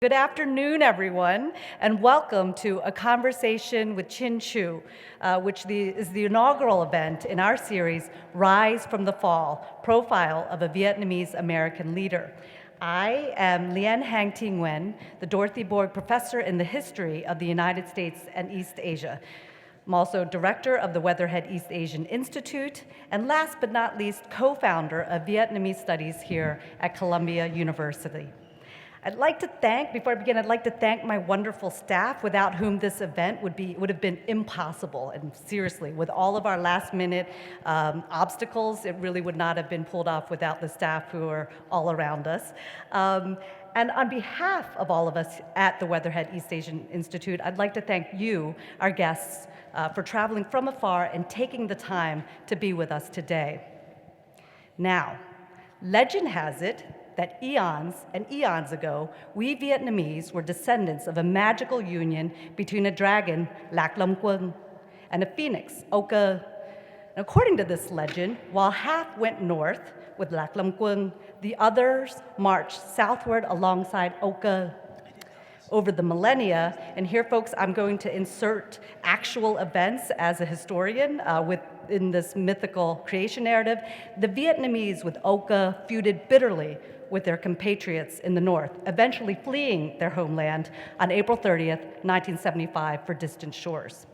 Good afternoon, everyone, and welcome to A Conversation with Chinh Chu, which is the inaugural event in our series, Rise from the Fall, Profile of a Vietnamese American Leader. I am Lien Hang Thi Nguyen, the Dorothy Borg Professor in the History of the United States and East Asia. I'm also director of the Weatherhead East Asian Institute, and last but not least, co-founder of Vietnamese Studies here at Columbia University. Before I begin, I'd like to thank my wonderful staff, without whom this event would have been impossible. And seriously, with all of our last-minute obstacles, it really would not have been pulled off without the staff who are all around us. And on behalf of all of us at the Weatherhead East Asian Institute, I'd like to thank you, our guests, for traveling from afar and taking the time to be with us today. Now, legend has it that eons and eons ago, we Vietnamese were descendants of a magical union between a dragon, Lac Lam Quân, and a phoenix, O Cơ. According to this legend, while half went north with Lac Lam Quân, the others marched southward alongside O Cơ. Over the millennia, and here, folks, I'm going to insert actual events as a historian in this mythical creation narrative, the Vietnamese with O Cơ feuded bitterly with their compatriots in the north, eventually fleeing their homeland on April 30th, 1975 for distant shores.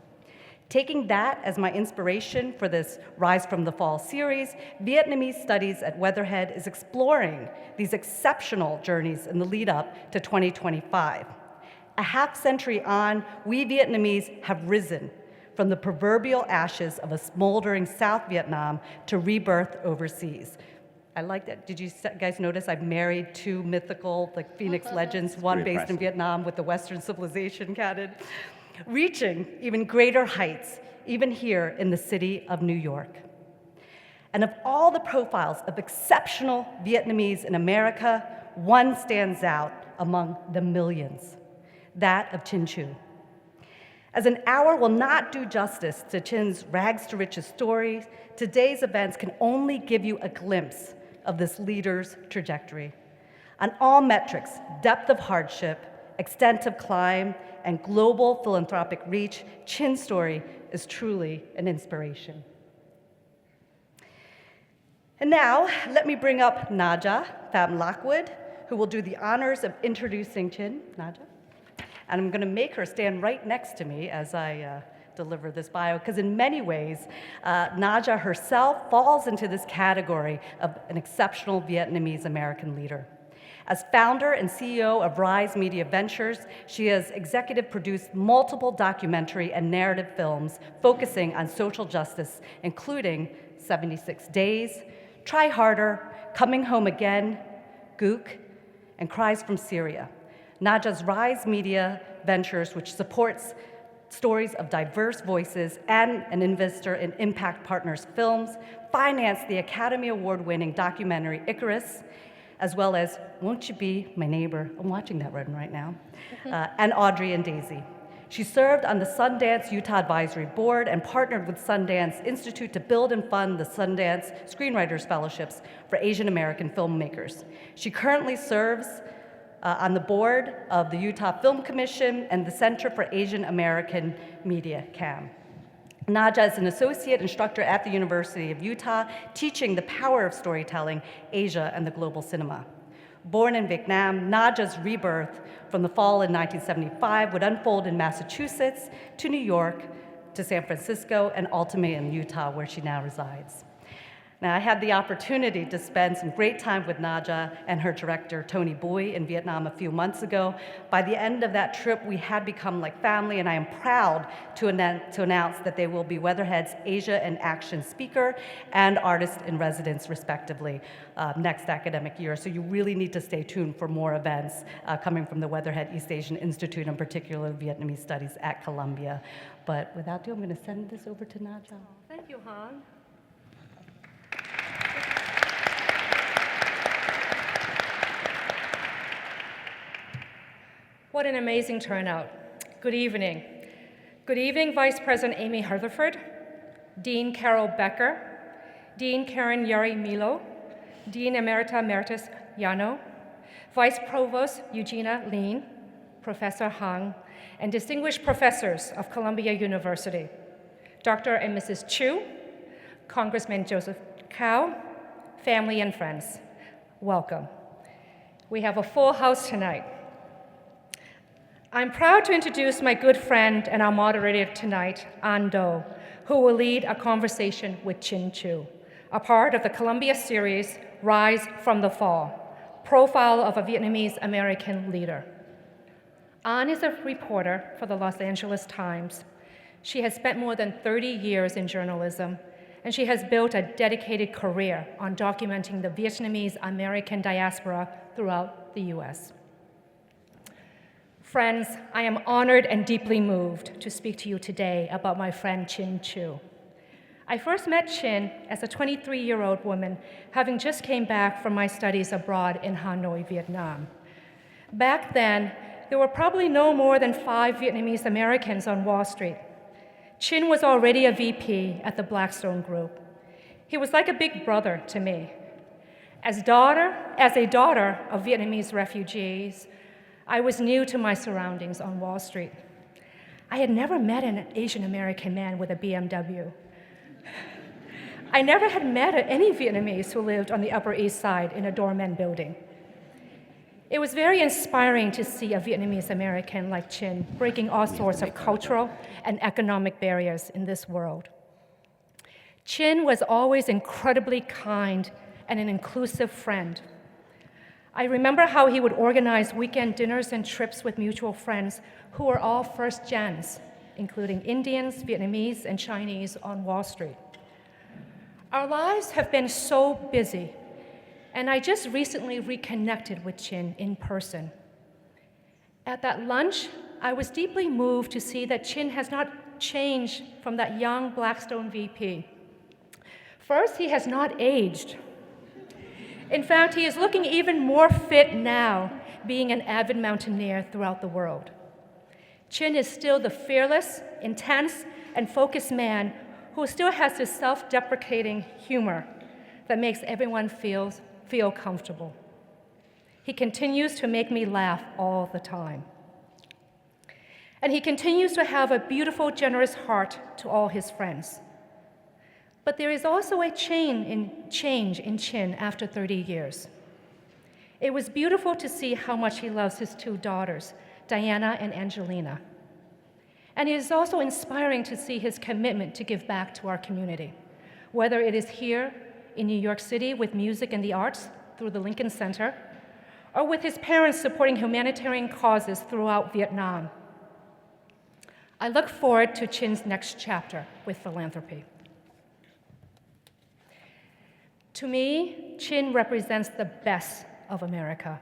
Taking that as my inspiration for this Rise from the Fall series, Vietnamese Studies at Weatherhead is exploring these exceptional journeys in the lead up to 2025. A half century on, we Vietnamese have risen from the proverbial ashes of a smoldering South Vietnam to rebirth overseas. I like that. Did you guys notice I've married two mythical Phoenix legends, one based in Vietnam with the Western civilization canon, reaching even greater heights, even here in the city of New York. And of all the profiles of exceptional Vietnamese in America, one stands out among the millions, that of Chinh Chu. As an hour will not do justice to Chin's rags to riches story, today's events can only give you a glimpse of this leader's trajectory. On all metrics, depth of hardship, extent of climb, and global philanthropic reach, Chin's story is truly an inspiration. And now, let me bring up Naja Pham Lockwood, who will do the honors of introducing Chin. Naja? And I'm going to make her stand right next to me as I deliver this bio, because in many ways, Naja herself falls into this category of an exceptional Vietnamese American leader. As founder and CEO of Rise Media Ventures, she has executive produced multiple documentary and narrative films focusing on social justice, including 76 Days, Try Harder, Coming Home Again, Gook, and Cries from Syria. Naja's Rise Media Ventures, which supports stories of diverse voices and an investor in Impact Partners Films, financed the Academy Award-winning documentary Icarus, as well as Won't You Be My Neighbor? I'm watching that one right now, and Audrey and Daisy. She served on the Sundance Utah Advisory Board and partnered with Sundance Institute to build and fund the Sundance Screenwriters Fellowships for Asian American filmmakers. She currently serves on the board of the Utah Film Commission and the Center for Asian American Media, CAM. Naja is an associate instructor at the University of Utah, teaching the power of storytelling, Asia, and the global cinema. Born in Vietnam, Naja's rebirth from the fall in 1975 would unfold in Massachusetts to New York to San Francisco and ultimately in Utah, where she now resides. Now, I had the opportunity to spend some great time with Naja and her director, Tony Bui, in Vietnam a few months ago. By the end of that trip, we had become like family, and I am proud to announce that they will be Weatherhead's Asia in Action speaker and artist in residence, respectively, next academic year. So you really need to stay tuned for more events coming from the Weatherhead East Asian Institute, in particular Vietnamese Studies at Columbia. But without ado, I'm going to send this over to Naja. Thank you, Han. What an amazing turnout. Good evening. Good evening, Vice President Amy Rutherford, Dean Carol Becker, Dean Karen Yari Milo, Dean Emerita Emeritus Yano, Vice Provost Eugenia Lean, Professor Hung, and distinguished professors of Columbia University, Dr. and Mrs. Chu, Congressman Joseph Cao, family and friends, welcome. We have a full house tonight. I'm proud to introduce my good friend and our moderator tonight, An Do, who will lead a conversation with Chinh Chu, a part of the Columbia series, Rise from the Fall, Profile of a Vietnamese American Leader. An is a reporter for the Los Angeles Times. She has spent more than 30 years in journalism, and she has built a dedicated career on documenting the Vietnamese American diaspora throughout the US. Friends, I am honored and deeply moved to speak to you today about my friend Chinh Chu. I first met Chinh as a 23-year-old woman, having just came back from my studies abroad in Hanoi, Vietnam. Back then, there were probably no more than 5 Vietnamese Americans on Wall Street. Chinh was already a VP at the Blackstone Group. He was like a big brother to me. As a daughter of Vietnamese refugees, I was new to my surroundings on Wall Street. I had never met an Asian American man with a BMW. I never had met any Vietnamese who lived on the Upper East Side in a doorman building. It was very inspiring to see a Vietnamese American like Chinh breaking all sorts of cultural and economic barriers in this world. Chinh was always incredibly kind and an inclusive friend. I remember how he would organize weekend dinners and trips with mutual friends who were all first gens, including Indians, Vietnamese, and Chinese on Wall Street. Our lives have been so busy, and I just recently reconnected with Chinh in person. At that lunch, I was deeply moved to see that Chinh has not changed from that young Blackstone VP. First, he has not aged. In fact, he is looking even more fit now, being an avid mountaineer throughout the world. Chinh is still the fearless, intense, and focused man who still has this self-deprecating humor that makes everyone feel comfortable. He continues to make me laugh all the time. And he continues to have a beautiful, generous heart to all his friends. But there is also a change in Chinh after 30 years. It was beautiful to see how much he loves his 2 daughters, Diana and Angelina. And it is also inspiring to see his commitment to give back to our community, whether it is here in New York City with music and the arts through the Lincoln Center, or with his parents supporting humanitarian causes throughout Vietnam. I look forward to Chin's next chapter with philanthropy. To me, Chinh represents the best of America.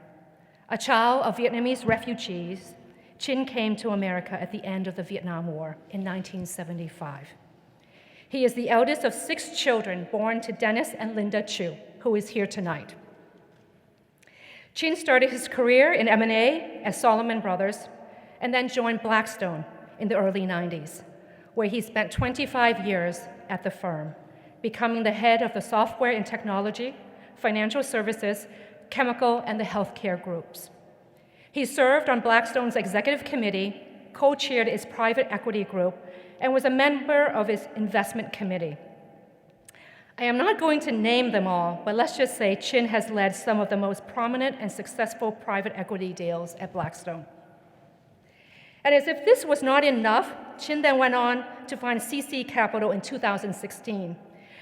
A child of Vietnamese refugees, Chinh came to America at the end of the Vietnam War in 1975. He is the eldest of 6 children born to Dennis and Linda Chu, who is here tonight. Chinh started his career in M&A at Salomon Brothers and then joined Blackstone in the early 90s, where he spent 25 years at the firm, becoming the head of the software and technology, financial services, chemical, and the healthcare groups. He served on Blackstone's executive committee, co-chaired its private equity group, and was a member of its investment committee. I am not going to name them all, but let's just say Chinh has led some of the most prominent and successful private equity deals at Blackstone. And as if this was not enough, Chinh then went on to find CC Capital in 2016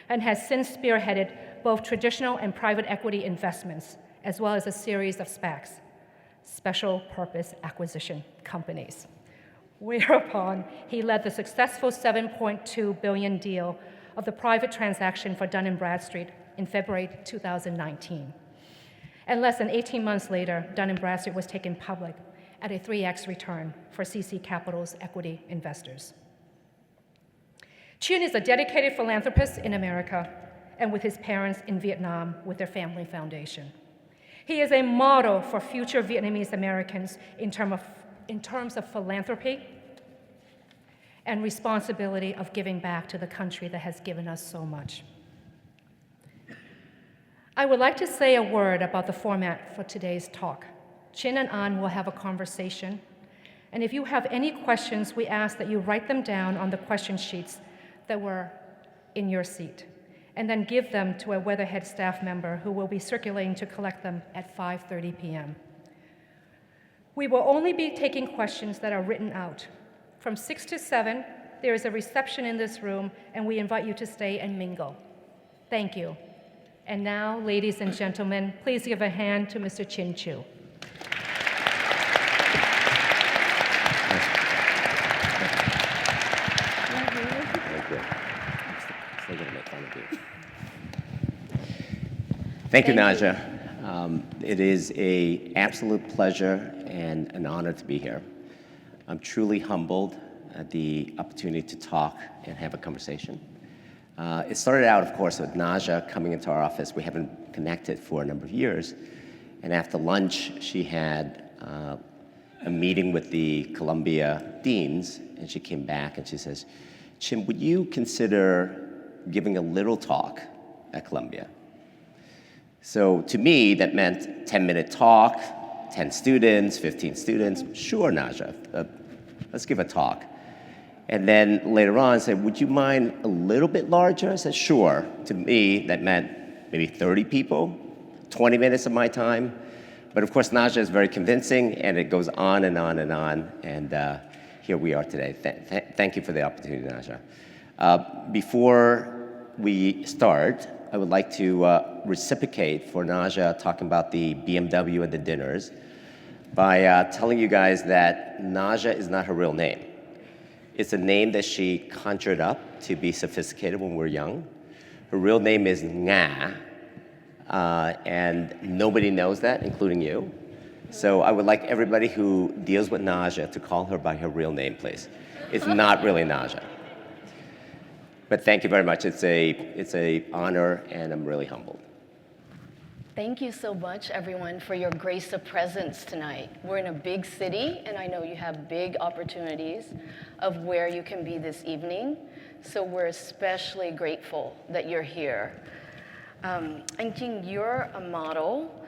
and has since spearheaded both traditional and private equity investments, as well as a series of SPACs, special purpose acquisition companies. Whereupon he led the successful $7.2 billion deal of the private transaction for Dun Bradstreet in February 2019. And less than 18 months later, Dun Bradstreet was taken public at a 3x return for CC Capital's equity investors. Chinh is a dedicated philanthropist in America and with his parents in Vietnam with their family foundation. He is a model for future Vietnamese Americans in terms of philanthropy and responsibility of giving back to the country that has given us so much. I would like to say a word about the format for today's talk. Chinh and An will have a conversation, And if you have any questions, we ask that you write them down on the question sheets that were in your seat, and then give them to a Weatherhead staff member who will be circulating to collect them at 5:30 p.m. We will only be taking questions that are written out. From 6 to 7, there is a reception in this room, and we invite you to stay and mingle. Thank you. And now, ladies and gentlemen, please give a hand to Mr. Chinh Chu. Thank you, Naja. It is an absolute pleasure and an honor to be here. I'm truly humbled at the opportunity to talk and have a conversation. It started out, of course, with Naja coming into our office. We haven't connected for a number of years. And after lunch, she had a meeting with the Columbia deans, and she came back and she says, Chinh, would you consider giving a little talk at Columbia? So to me, that meant 10-minute talk, 10 students, 15 students. Sure, Naja, let's give a talk. And then later on, said, would you mind a little bit larger? I said, sure. To me, that meant maybe 30 people, 20 minutes of my time. But of course, Naja is very convincing, and it goes on and on and on. And here we are today. Thank you for the opportunity, Naja. Before we start, I would like to reciprocate for Naja talking about the BMW and the dinners by telling you guys that Naja is not her real name. It's a name that she conjured up to be sophisticated when we were young. Her real name is Nga, and nobody knows that, including you. So I would like everybody who deals with Naja to call her by her real name, please. It's not really Naja. But thank you very much. It's a honor, and I'm really humbled. Thank you so much, everyone, for your grace of presence tonight. We're in a big city, and I know you have big opportunities of where you can be this evening. So we're especially grateful that you're here. And Jing, you're a model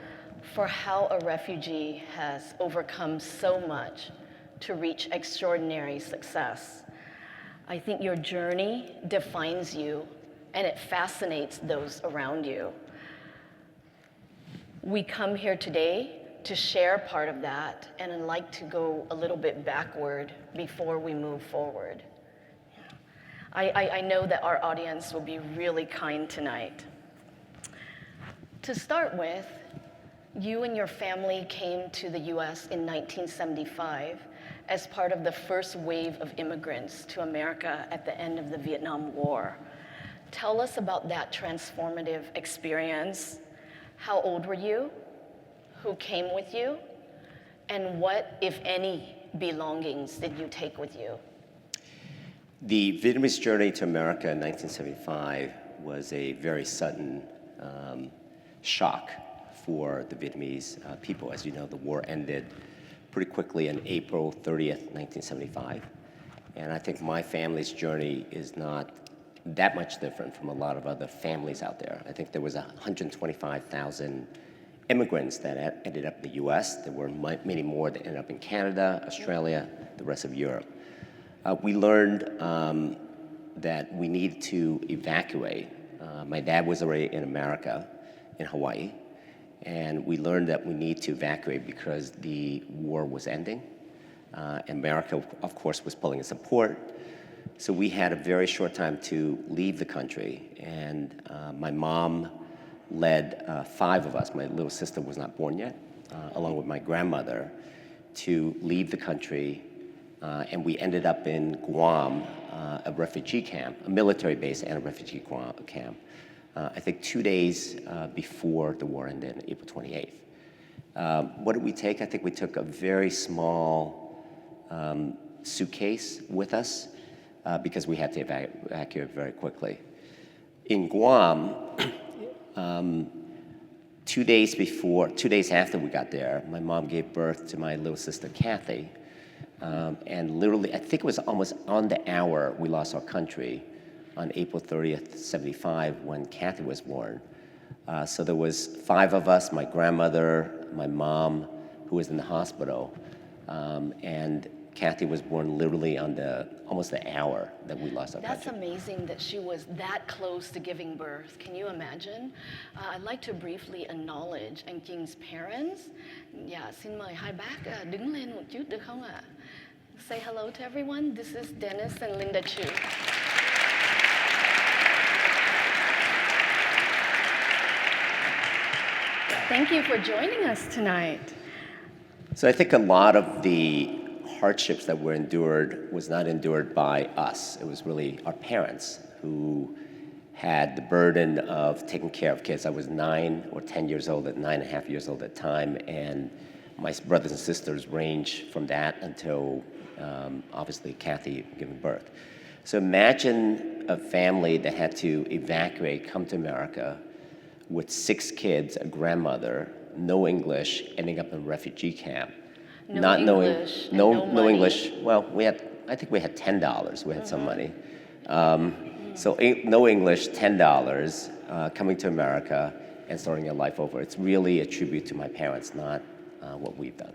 for how a refugee has overcome so much to reach extraordinary success. I think your journey defines you, and it fascinates those around you. We come here today to share part of that, and I'd like to go a little bit backward before we move forward. I know that our audience will be really kind tonight. To start with, you and your family came to the US in 1975 as part of the first wave of immigrants to America at the end of the Vietnam War. Tell us about that transformative experience. How old were you? Who came with you? And what, if any, belongings did you take with you? The Vietnamese journey to America in 1975 was a very sudden shock for the Vietnamese people. As you know, the war ended pretty quickly on April 30th, 1975. And I think my family's journey is not that much different from a lot of other families out there. I think there was 125,000 immigrants that ended up in the US. There were many more that ended up in Canada, Australia, the rest of Europe. We learned that we needed to evacuate. My dad was already in America, in Hawaii, and we learned that we need to evacuate because the war was ending. America, of course, was pulling in support. So we had a very short time to leave the country, and my mom led 5 of us, my little sister was not born yet, along with my grandmother, to leave the country, and we ended up in Guam, a refugee camp, a military base and a refugee camp, I think 2 days before the war ended, April 28th. What did we take? I think we took a very small suitcase with us, because we had to evacuate very quickly. In Guam, 2 days after we got there, my mom gave birth to my little sister, Kathy. And literally, I think it was almost on the hour we lost our country on April 30th, 75, when Kathy was born. So there was 5 of us, my grandmother, my mom, who was in the hospital, and Kathy was born literally on almost the hour that we lost our That's country. amazing that she was that close to giving birth. Can you imagine? I'd like to briefly acknowledge anh King's parents. Dạ, xin mời hai bác đứng lên một chút được không ạ? Say hello to everyone. This is Dennis and Linda Chu. Thank you for joining us tonight. So I think a lot of the hardships that were endured was not endured by us. It was really our parents who had the burden of taking care of kids. I was 9 or 10 years old, 9.5 years old at the time, and my brothers and sisters range from that until obviously Kathy giving birth. So imagine a family that had to evacuate, come to America with 6 kids, a grandmother, no English, ending up in a refugee camp. No English, and no money. English. Well, I think we had $10. We had some money. So no English, $10, coming to America and starting your life over. It's really a tribute to my parents, not what we've done.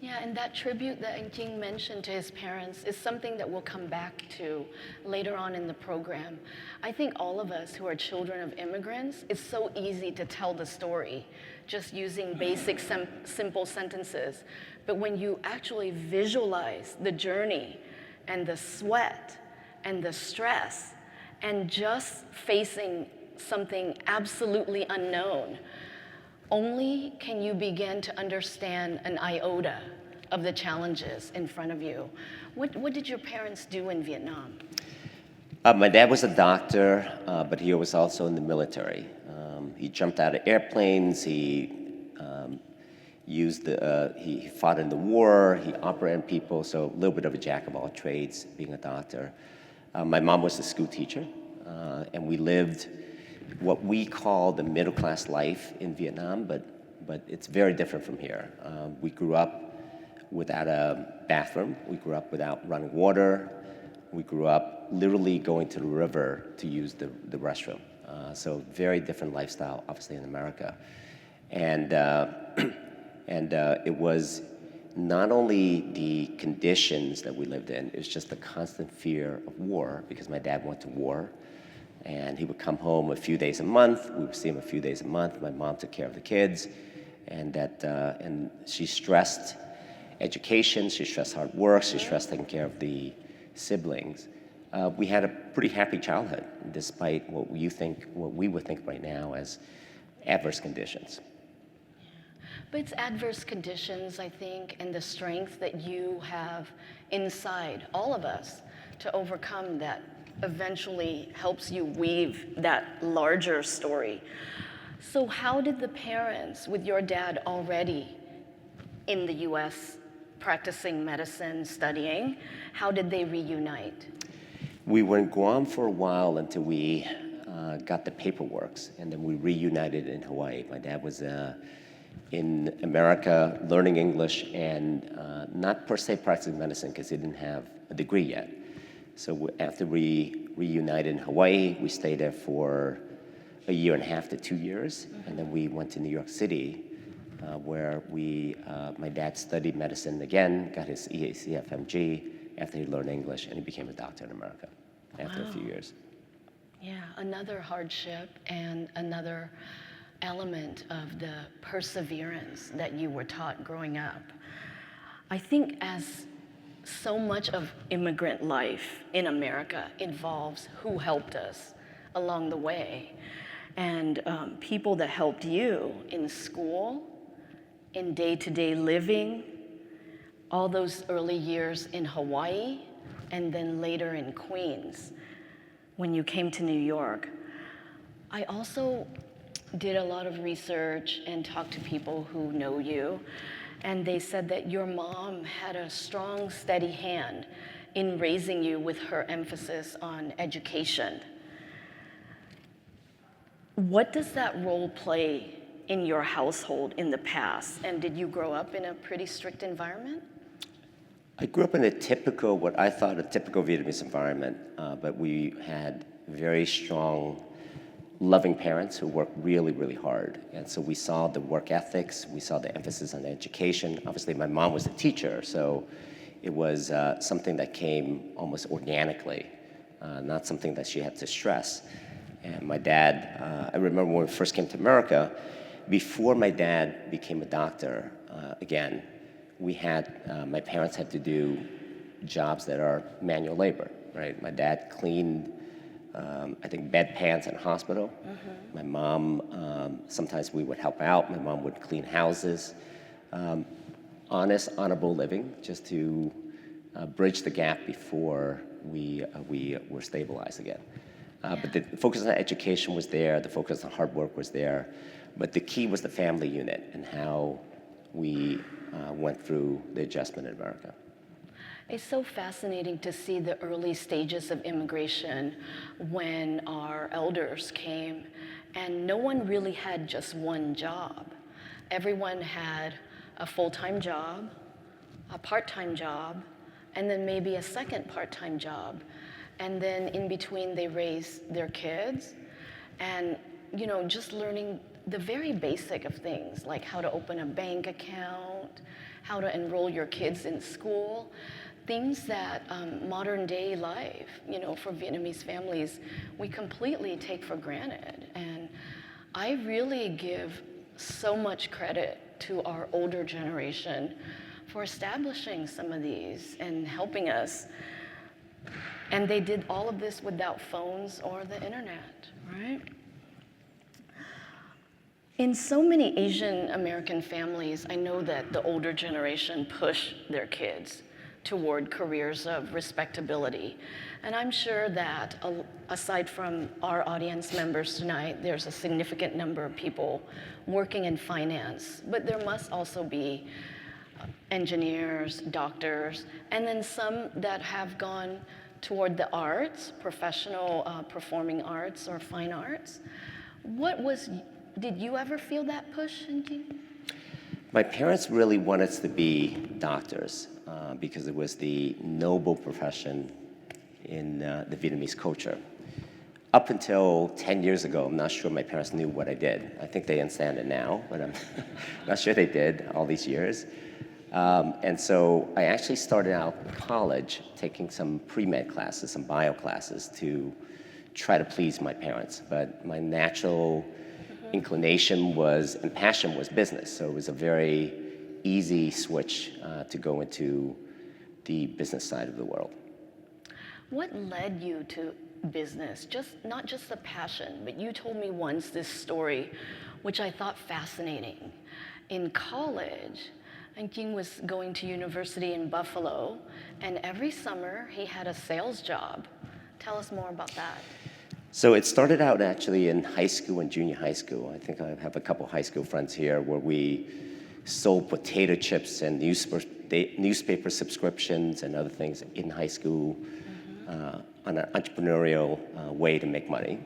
Yeah, and that tribute that anh King mentioned to his parents is something that we'll come back to later on in the program. I think all of us who are children of immigrants, it's so easy to tell the story just using basic, simple sentences. But when you actually visualize the journey and the sweat and the stress and just facing something absolutely unknown, only can you begin to understand an iota of the challenges in front of you. What did your parents do in Vietnam? My dad was a doctor, but he was also in the military. He jumped out of airplanes. He he fought in the war. He operated people. So a little bit of a jack of all trades, being a doctor. My mom was a school teacher, and we lived what we call the middle-class life in Vietnam, but it's very different from here. We grew up without a bathroom. We grew up without running water. We grew up literally going to the river to use the restroom. So very different lifestyle, obviously, in America. And it was not only the conditions that we lived in, it was just the constant fear of war, because my dad went to war. And he would come home a few days a month. We would see him a few days a month. My mom took care of the kids, and she stressed education. She stressed hard work. She stressed taking care of the siblings. We had a pretty happy childhood, despite what we would think right now as adverse conditions. But it's adverse conditions, I think, and the strength that you have inside all of us to overcome that eventually helps you weave that larger story. So how did the parents, with your dad already in the US practicing medicine, studying, how did they reunite? We were in Guam for a while until we got the paperwork, and then we reunited in Hawaii. My dad was in America learning English and not per se practicing medicine because he didn't have a degree yet. So after we reunited in Hawaii, we stayed there for 1.5 years to 2 years, and then we went to New York City, where my dad studied medicine again, got his EACFMG after he learned English, and he became a doctor in America after a few years. Yeah, another hardship and another element of the perseverance that you were taught growing up. I think as so much of immigrant life in America involves who helped us along the way. And people that helped you in school, in day-to-day living, all those early years in Hawaii, and then later in Queens, when you came to New York. I also did a lot of research and talked to people who know you, and they said that your mom had a strong, steady hand in raising you with her emphasis on education. What does that role play in your household in the past? And did you grow up in a pretty strict environment? I grew up in what I thought a typical Vietnamese environment, but we had very strong, loving parents who worked really, really hard. And so we saw the work ethics, we saw the emphasis on education. Obviously, my mom was a teacher, so It was something that came almost organically, not something that she had to stress. And my dad, I remember when we first came to America, before my dad became a doctor, again, my parents had to do jobs that are manual labor, right? My dad cleaned, I think, bedpans in a hospital. My mom, sometimes we would help out. My mom would clean houses. Honest, honorable living, just to bridge the gap before we were stabilized again. But the focus on education was there, the focus on hard work was there, but the key was the family unit and how we went through the adjustment in America. It's so fascinating to see the early stages of immigration when our elders came, and no one really had just one job. Everyone had a full-time job, a part-time job, and then maybe a second part-time job. And then in between they raised their kids, and just learning the very basic of things, like how to open a bank account, how to enroll your kids in school, things that modern day life, for Vietnamese families, we completely take for granted. And I really give so much credit to our older generation for establishing some of these and helping us. And they did all of this without phones or the internet, right? In so many Asian American families, I know that the older generation push their kids toward careers of respectability. And I'm sure that aside from our audience members tonight, there's a significant number of people working in finance, but there must also be engineers, doctors, and then some that have gone toward the arts, professional performing arts or fine arts. Did you ever feel that push, Jing? My parents really wanted us to be doctors because it was the noble profession in the Vietnamese culture. Up until 10 years ago, I'm not sure my parents knew what I did. I think they understand it now, but I'm not sure they did all these years. And so I actually started out in college taking some pre-med classes, some bio classes to try to please my parents. But my natural inclination and passion was business. So it was a very easy switch to go into the business side of the world. What led you to business? Not just the passion, but you told me once this story, which I thought fascinating. In college, and King was going to university in Buffalo, and every summer he had a sales job. Tell us more about that. So it started out actually in high school and junior high school. I think I have a couple high school friends here where we sold potato chips and newspaper subscriptions and other things in high school on an entrepreneurial way to make money.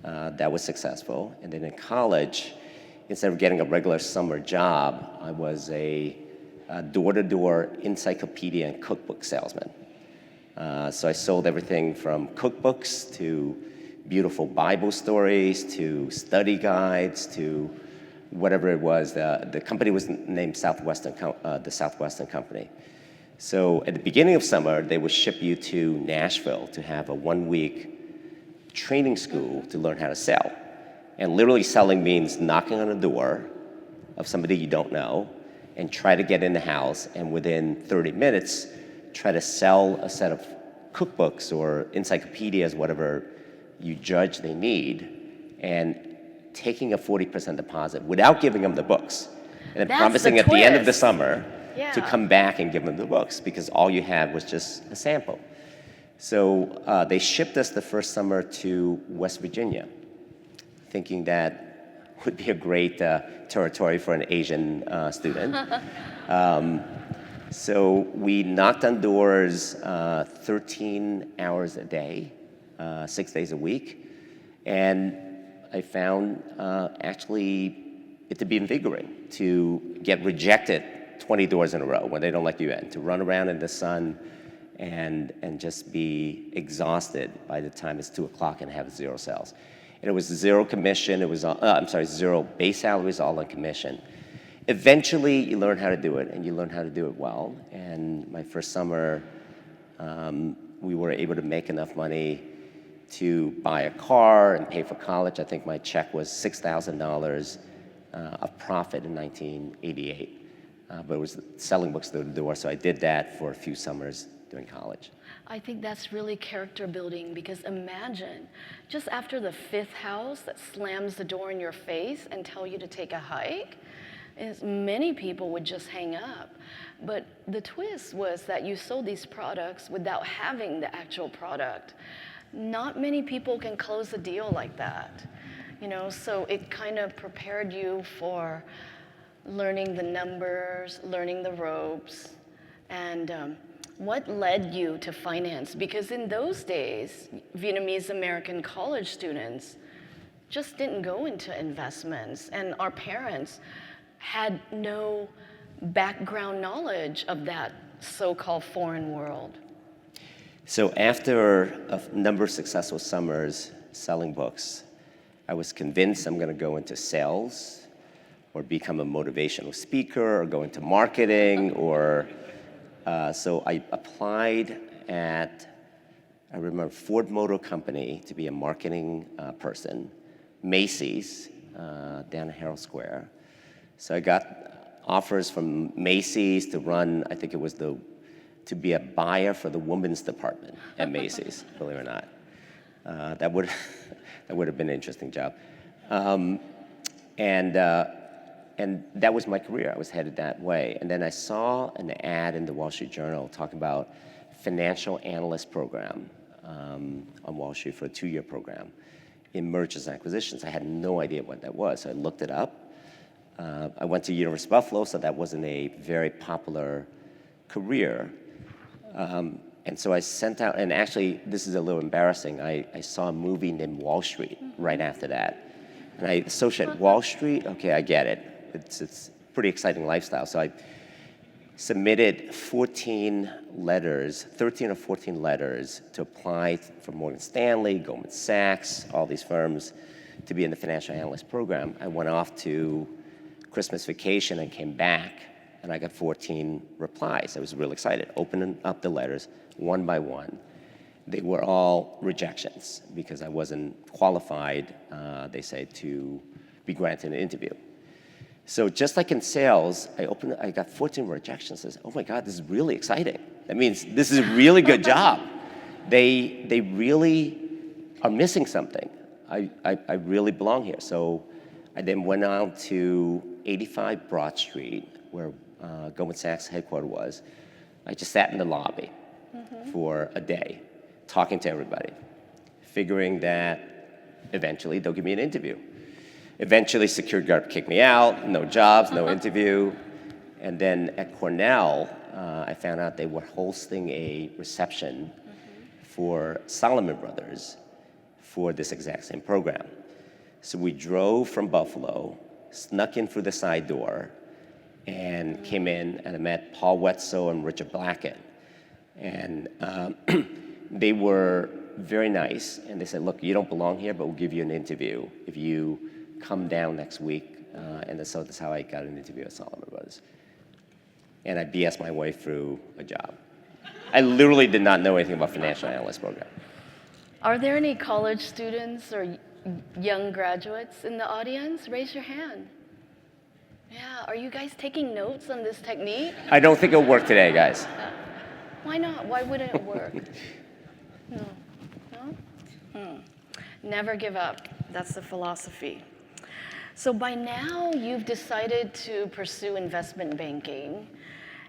That was successful. And then in college, instead of getting a regular summer job, I was a door-to-door encyclopedia and cookbook salesman. So I sold everything from cookbooks to beautiful Bible stories to study guides to whatever it was. The company was named the Southwestern Company. So at the beginning of summer, they would ship you to Nashville to have a 1-week training school to learn how to sell. And literally selling means knocking on a door of somebody you don't know and try to get in the house, and within 30 minutes, try to sell a set of cookbooks or encyclopedias, whatever you judge they need, and taking a 40% deposit without giving them the books. And then promising at the end of the summer to come back and give them the books because all you had was just a sample. So they shipped us the first summer to West Virginia, thinking that would be a great territory for an Asian student. So we knocked on doors 13 hours a day, 6 days a week, and I found actually it to be invigorating to get rejected 20 doors in a row when they don't let you in, to run around in the sun and just be exhausted by the time it's 2 o'clock and have 0 sales. And it was 0 commission, it was, zero base salaries, all on commission. Eventually, you learn how to do it, and you learn how to do it well. And my first summer, we were able to make enough money to buy a car and pay for college. I think my check was $6,000 of profit in 1988. But it was selling books through the door, so I did that for a few summers during college. I think that's really character building, because imagine just after the fifth house that slams the door in your face and tell you to take a hike, many people would just hang up. But the twist was that you sold these products without having the actual product. Not many people can close a deal like that, so it kind of prepared you for learning the numbers, learning the ropes, and what led you to finance? Because in those days, Vietnamese American college students just didn't go into investments, and our parents had no background knowledge of that so-called foreign world. So after a number of successful summers selling books, I was convinced I'm going to go into sales or become a motivational speaker or go into marketing or so I applied at, I remember, Ford Motor Company to be a marketing person, Macy's down at Herald Square. So I got offers from Macy's to run, I think it was to be a buyer for the women's department at Macy's, believe it or not. That would have been an interesting job. And that was my career. I was headed that way. And then I saw an ad in the Wall Street Journal talking about financial analyst program on Wall Street for a 2-year program in mergers and acquisitions. I had no idea what that was, so I looked it up. I went to University of Buffalo, so that wasn't a very popular career. And so I sent out, and actually, this is a little embarrassing, I saw a movie named Wall Street right after that. And I associate Wall Street, okay, I get it. It's a pretty exciting lifestyle. So I submitted 13 or 14 letters to apply for Morgan Stanley, Goldman Sachs, all these firms to be in the financial analyst program. I went off to Christmas vacation and came back, and I got 14 replies. I was really excited, opening up the letters one by one. They were all rejections because I wasn't qualified, they say, to be granted an interview. So just like in sales, I got 14 rejections. I said, oh my God, this is really exciting. That means this is a really good job. They really are missing something. I really belong here. So I then went out to 85 Broad Street, where Goldman Sachs headquarters was. I just sat in the lobby for a day, talking to everybody, figuring that eventually they'll give me an interview. Eventually, security guard kicked me out, no jobs, no interview. And then at Cornell, I found out they were hosting a reception for Salomon Brothers for this exact same program. So we drove from Buffalo, snuck in through the side door, and came in, and I met Paul Wetzel and Richard Blackett. And they were very nice, and they said, look, you don't belong here, but we'll give you an interview if you come down next week. And so that's how I got an interview at Salomon Brothers. And I BS my way through a job. I literally did not know anything about financial analyst program. Are there any college students or young graduates in the audience? Raise your hand. Yeah, are you guys taking notes on this technique? I don't think it'll work today, guys. Why not? Why wouldn't it work? No? Never give up. That's the philosophy. So by now, you've decided to pursue investment banking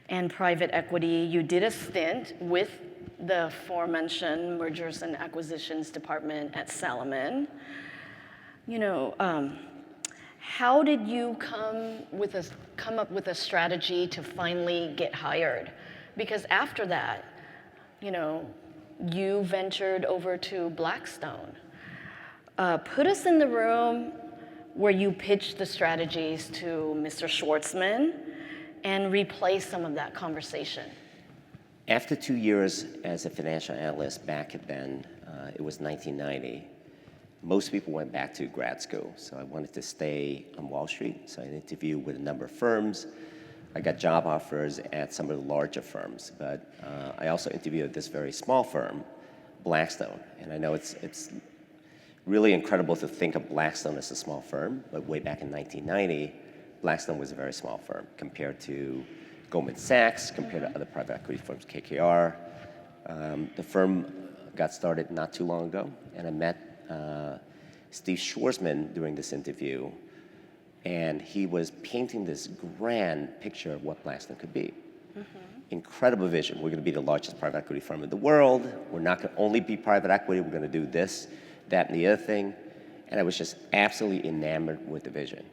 and private equity. You did a stint with the aforementioned mergers and acquisitions department at Salomon. How did you come up with a strategy to finally get hired? Because after that, you ventured over to Blackstone. Put us in the room where you pitched the strategies to Mr. Schwartzman and replay some of that conversation. After 2 years as a financial analyst back then, it was 1990, most people went back to grad school. So I wanted to stay on Wall Street. So I interviewed with a number of firms. I got job offers at some of the larger firms, but I also interviewed at this very small firm, Blackstone. And I know it's really incredible to think of Blackstone as a small firm, but way back in 1990, Blackstone was a very small firm compared to Goldman Sachs, compared to other private equity firms, KKR. The firm got started not too long ago, and I met Steve Schwarzman during this interview, and he was painting this grand picture of what Blackstone could be. Incredible vision. We're going to be the largest private equity firm in the world. We're not going to only be private equity. We're going to do this, that, and the other thing. And I was just absolutely enamored with the vision.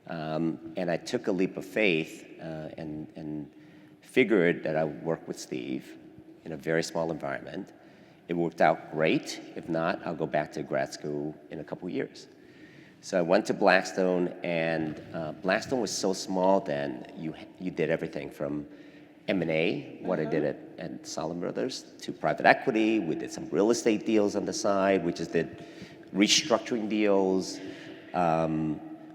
And I took a leap of faith and figured that I would work with Steve in a very small environment. It worked out great. If not, I'll go back to grad school in a couple years. So I went to Blackstone, and Blackstone was so small then, you did everything from M&A, what I did at Salomon Brothers, to private equity. We did some real estate deals on the side. We just did restructuring deals.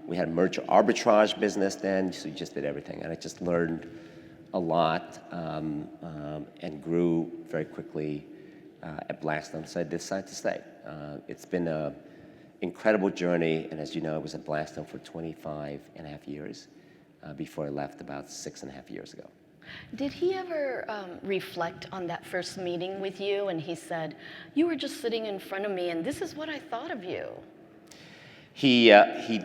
We had a merger arbitrage business then, so we just did everything. And I just learned a lot and grew very quickly at Blackstone, so I decided to stay. It's been an incredible journey, and as you know, I was at Blackstone for 25 and a half years before I left about 6.5 years ago. Did he ever reflect on that first meeting with you and he said, you were just sitting in front of me and this is what I thought of you? He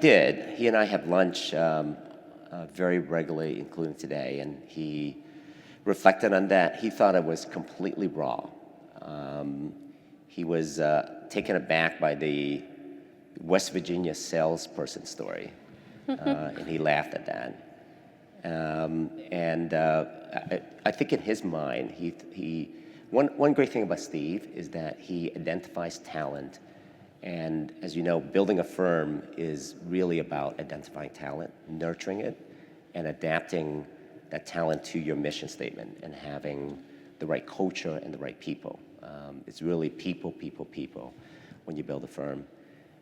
did. He and I have lunch very regularly, including today, and he reflected on that. He thought I was completely raw. He was taken aback by the West Virginia salesperson story, and he laughed at that. I think in his mind, one great thing about Steve is that he identifies talent. And as you know, building a firm is really about identifying talent, nurturing it, and adapting that talent to your mission statement and having the right culture and the right people. It's really people, people, people when you build a firm.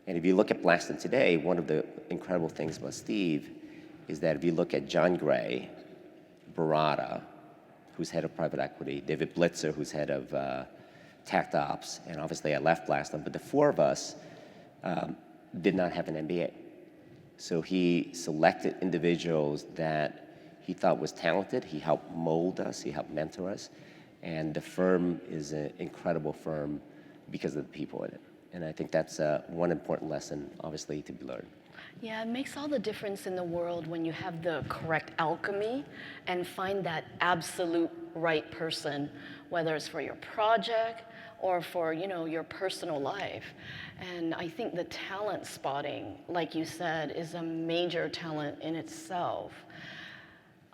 And if you look at Blackstone today, one of the incredible things about Steve is that if you look at John Gray, Barada, who's head of private equity, David Blitzer, who's head of Tact Ops, and obviously I left Blackstone, but the four of us did not have an MBA. So he selected individuals that he thought was talented. He helped mold us, he helped mentor us, and the firm is an incredible firm because of the people in it. And I think that's one important lesson, obviously, to be learned. Yeah, it makes all the difference in the world when you have the correct alchemy and find that absolute right person, whether it's for your project or for, your personal life. And I think the talent spotting, like you said, is a major talent in itself.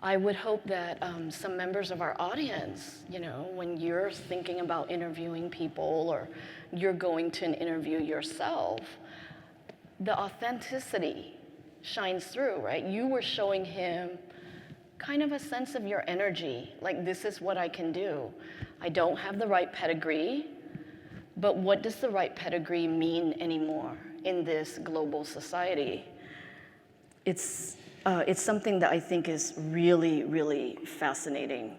I would hope that some members of our audience, when you're thinking about interviewing people or you're going to an interview yourself, the authenticity shines through, right? You were showing him kind of a sense of your energy, like this is what I can do. I don't have the right pedigree, but what does the right pedigree mean anymore in this global society? It's something that I think is really, really fascinating.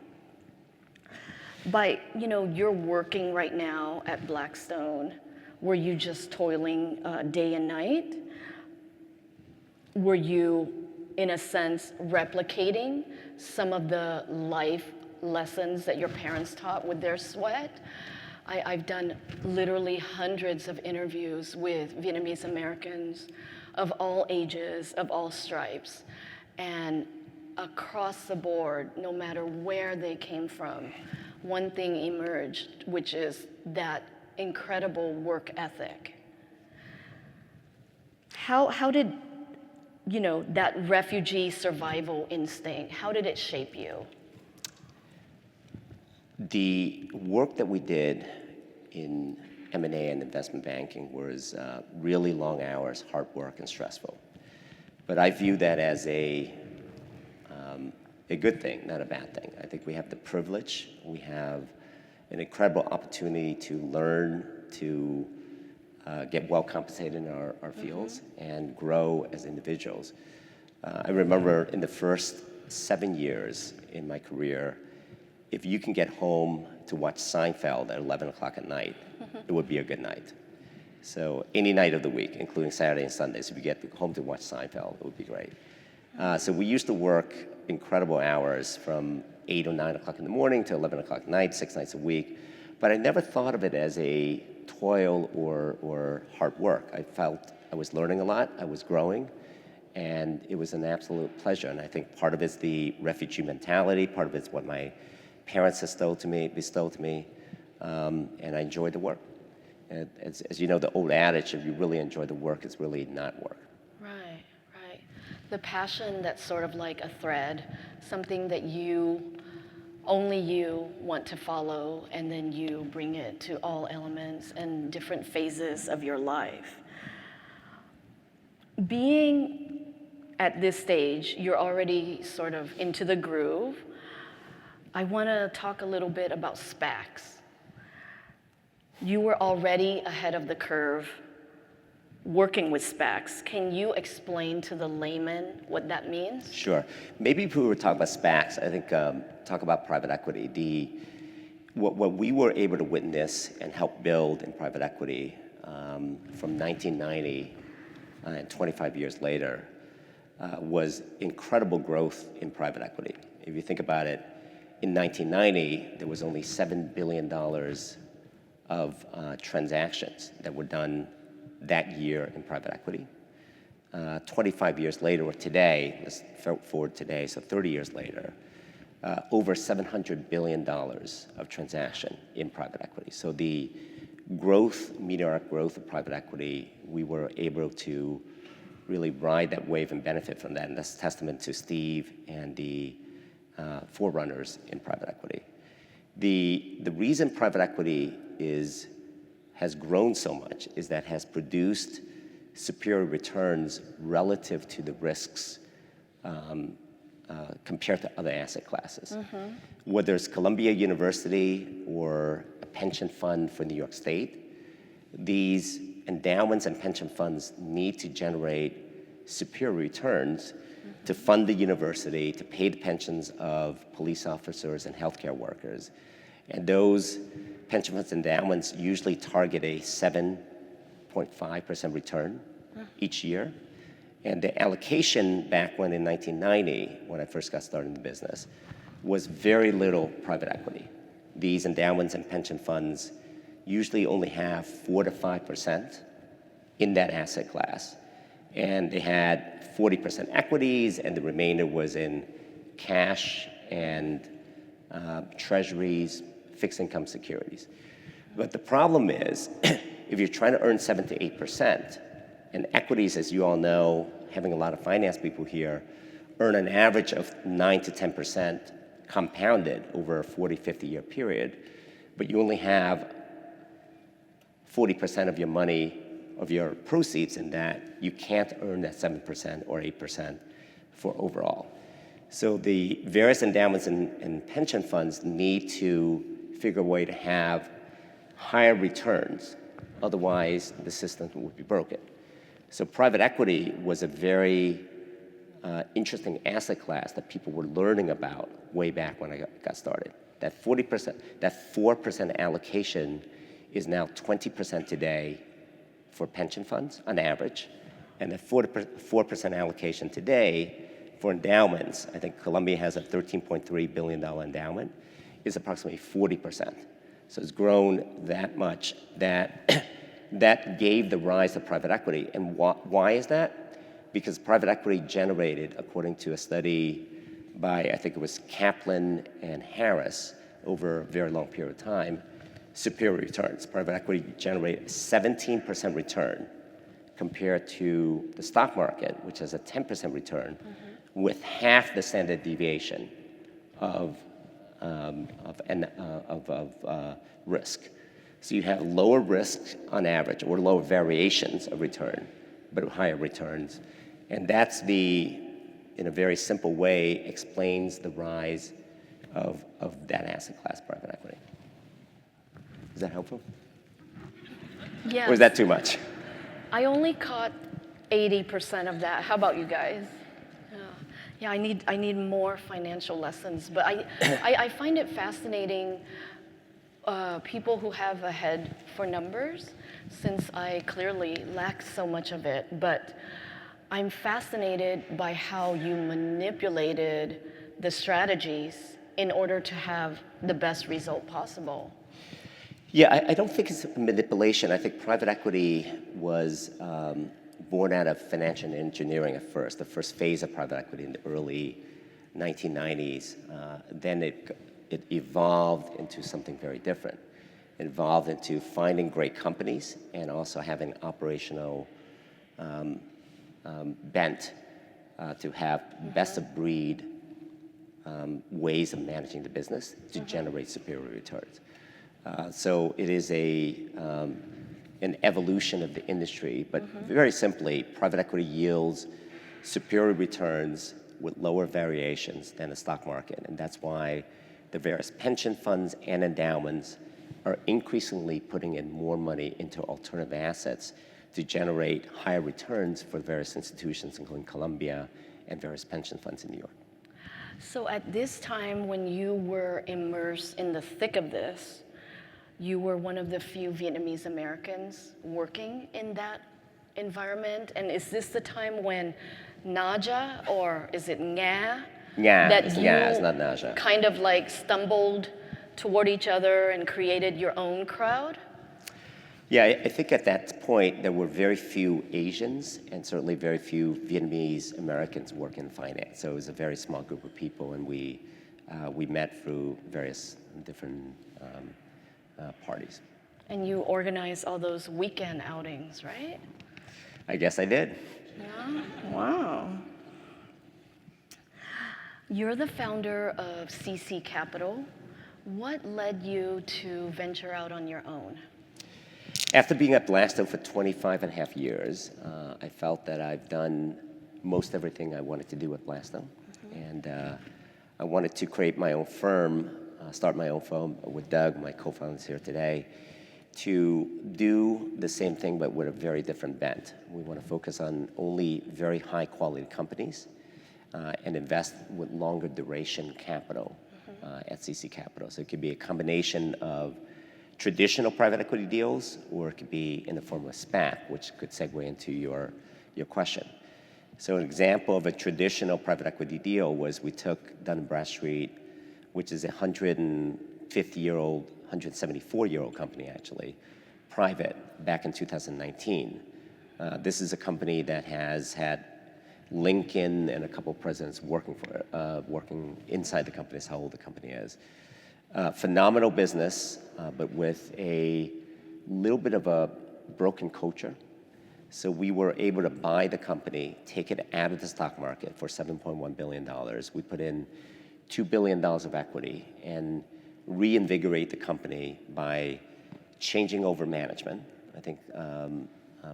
You're working right now at Blackstone. Were you just toiling day and night? Were you, in a sense, replicating some of the life lessons that your parents taught with their sweat? I've done literally hundreds of interviews with Vietnamese Americans of all ages, of all stripes. And across the board, no matter where they came from, one thing emerged, which is that incredible work ethic. How did, that refugee survival instinct, how did it shape you? The work that we did in M&A and investment banking was really long hours, hard work, and stressful. But I view that as a good thing, not a bad thing. I think we have the privilege, we have an incredible opportunity to learn, to get well compensated in our fields and grow as individuals. I remember in the first 7 years in my career, if you can get home to watch Seinfeld at 11 o'clock at night, it would be a good night. So any night of the week, including Saturday and Sundays, if you get home to watch Seinfeld, it would be great. So we used to work incredible hours from 8 or 9 o'clock in the morning to 11 o'clock at night, 6 nights a week. But I never thought of it as a toil or hard work. I felt I was learning a lot, I was growing, and it was an absolute pleasure. And I think part of it's the refugee mentality, part of it's what my parents bestowed to me, and I enjoyed the work. And as you know, the old adage, if you really enjoy the work, it's really not work. Right, right. The passion that's sort of like a thread, something that only you want to follow, and then you bring it to all elements and different phases of your life. Being at this stage, you're already sort of into the groove. I want to talk a little bit about SPACs. You were already ahead of the curve working with SPACs. Can you explain to the layman what that means? Sure. Maybe if we were talking about SPACs, I think talk about private equity. What we were able to witness and help build in private equity from 1990 and 25 years later was incredible growth in private equity. If you think about it, in 1990, there was only $7 billion of transactions that were done that year in private equity. 25 years later, or today, let's forward today, so 30 years later, over $700 billion of transaction in private equity. So the growth, meteoric growth of private equity, we were able to really ride that wave and benefit from that, and that's a testament to Steve and the forerunners in private equity. The reason private equity has grown so much is that it has produced superior returns relative to the risks compared to other asset classes. Whether it's Columbia University or a pension fund for New York State, these endowments and pension funds need to generate superior returns to fund the university, to pay the pensions of police officers and healthcare workers. And those pension funds endowments usually target a 7.5% return each year. And the allocation back when in 1990, when I first got started in the business, was very little private equity. These endowments and pension funds usually only have 4 to 5% in that asset class. And they had 40% equities, and the remainder was in cash and treasuries, fixed income securities. But the problem is, if you're trying to earn 7 to 8%, and equities, as you all know, having a lot of finance people here, earn an average of 9 to 10% compounded over a 40, 50-year period, but you only have 40% of your money, of your proceeds in that, you can't earn that 7% or 8% for overall. So the various endowments and pension funds need to figure a way to have higher returns. Otherwise, the system would be broken. So private equity was a very interesting asset class that people were learning about way back when I got started. That 40%, that 4% allocation is now 20% today for pension funds on average, and the 4% allocation today for endowments, I think Columbia has a $13.3 billion endowment, is approximately 40%. So it's grown that much that that gave the rise to private equity. And why is that? Because private equity generated, according to a study by, I think it was Kaplan and Harris, over a very long period of time, superior returns. Private equity generated 17% return compared to the stock market, which has a 10% return, with half the standard deviation of risk. So you have lower risk on average, or lower variations of return, but higher returns. And that's in a very simple way, explains the rise of that asset class, private equity. Is that helpful? Yes. Or is that too much? I only caught 80% of that. How about you guys? Yeah, I need more financial lessons. But I find it fascinating, people who have a head for numbers, since I clearly lack so much of it. But I'm fascinated by how you manipulated the strategies in order to have the best result possible. Yeah, I don't think it's manipulation. I think private equity was born out of financial engineering at first, the first phase of private equity in the early 1990s. Then it evolved into something very different. It evolved into finding great companies and also having operational bent to have best of breed ways of managing the business to generate superior returns. So it is an evolution of the industry, but very simply, private equity yields superior returns with lower variations than the stock market. And that's why the various pension funds and endowments are increasingly putting in more money into alternative assets to generate higher returns for various institutions, including Columbia and various pension funds in New York. So at this time when you were immersed in the thick of this, you were one of the few Vietnamese Americans working in that environment. And is this the time when Naja, or is it Nga? Yeah, that it's you Nga, it's not Naja. kind of like stumbled toward each other and created your own crowd? Yeah, I think at that point, there were very few Asians and certainly very few Vietnamese Americans working in finance. So it was a very small group of people, and we met through various different parties. And you organized all those weekend outings, right? I guess I did. Yeah. Wow. You're the founder of CC Capital. What led you to venture out on your own? After being at Blackstone for 25 and a half years, I felt that I've done most everything I wanted to do at Blackstone. And I wanted to create my own firm, start my own firm with Doug, my co-founders here today, to do the same thing but with a very different bent. We want to focus on only very high quality companies and invest with longer duration capital at CC Capital. So it could be a combination of traditional private equity deals, or it could be in the form of a SPAC, which could segue into your question. So an example of a traditional private equity deal was we took Dun Bradstreet, which is a 150-year-old, 174-year-old company actually, private back in 2019. This is a company that has had Lincoln and a couple presidents working inside the company. That's how old the company is. Phenomenal business, but with a little bit of a broken culture. So we were able to buy the company, take it out of the stock market for $7.1 billion. We put in $2 billion of equity and reinvigorate the company by changing over management. I think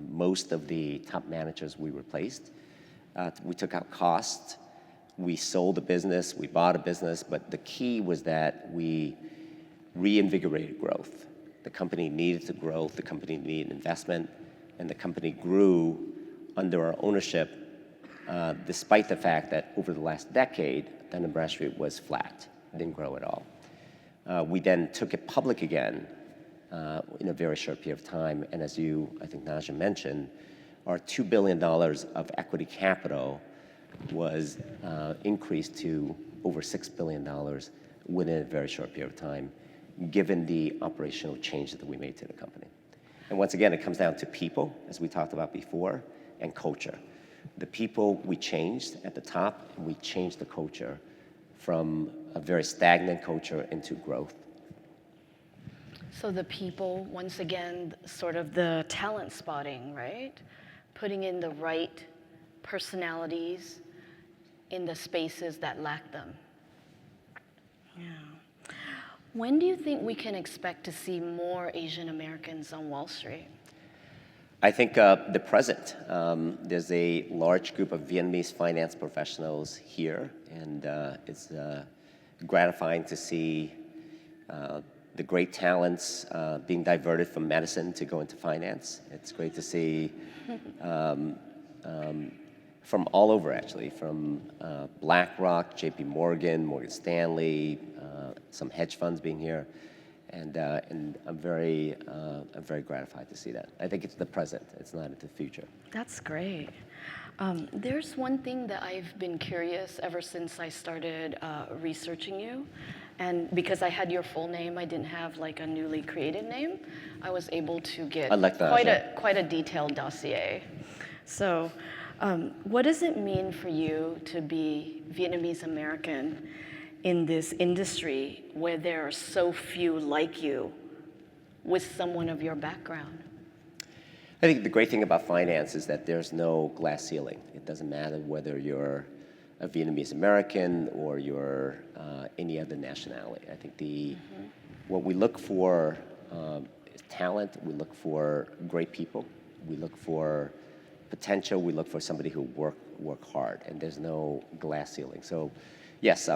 most of the top managers we replaced. We took out costs. We sold a business, we bought a business, but the key was that we reinvigorated growth. The company needed to grow, the company needed investment, and the company grew under our ownership, despite the fact that over the last decade, Dun & Bradstreet was flat, didn't grow at all. We then took it public again in a very short period of time, and as you, I think Naja mentioned, our $2 billion of equity capital was increased to over $6 billion within a very short period of time, given the operational changes that we made to the company. And once again, it comes down to people, as we talked about before, and culture. The people we changed at the top, and we changed the culture from a very stagnant culture into growth. So the people, once again, sort of the talent spotting, right? Putting in the right personalities in the spaces that lack them. Yeah. When do you think we can expect to see more Asian Americans on Wall Street? I think the present. There's a large group of Vietnamese finance professionals here, and it's gratifying to see the great talents being diverted from medicine to go into finance. It's great to see from all over, actually, from BlackRock, JP Morgan, Morgan Stanley, some hedge funds being here. And I'm very gratified to see that. I think it's the present, it's not the future. That's great. There's one thing that I've been curious ever since I started researching you. And because I had your full name, I didn't have like a newly created name. I was able to get quite a detailed dossier. So what does it mean for you to be Vietnamese American in this industry where there are so few like you with someone of your background? I think the great thing about finance is that there's no glass ceiling. It doesn't matter whether you're a Vietnamese American or you're any other nationality. I think what we look for is talent. We look for great people. We look for potential. We look for somebody who work hard, and there's no glass ceiling. So, yes,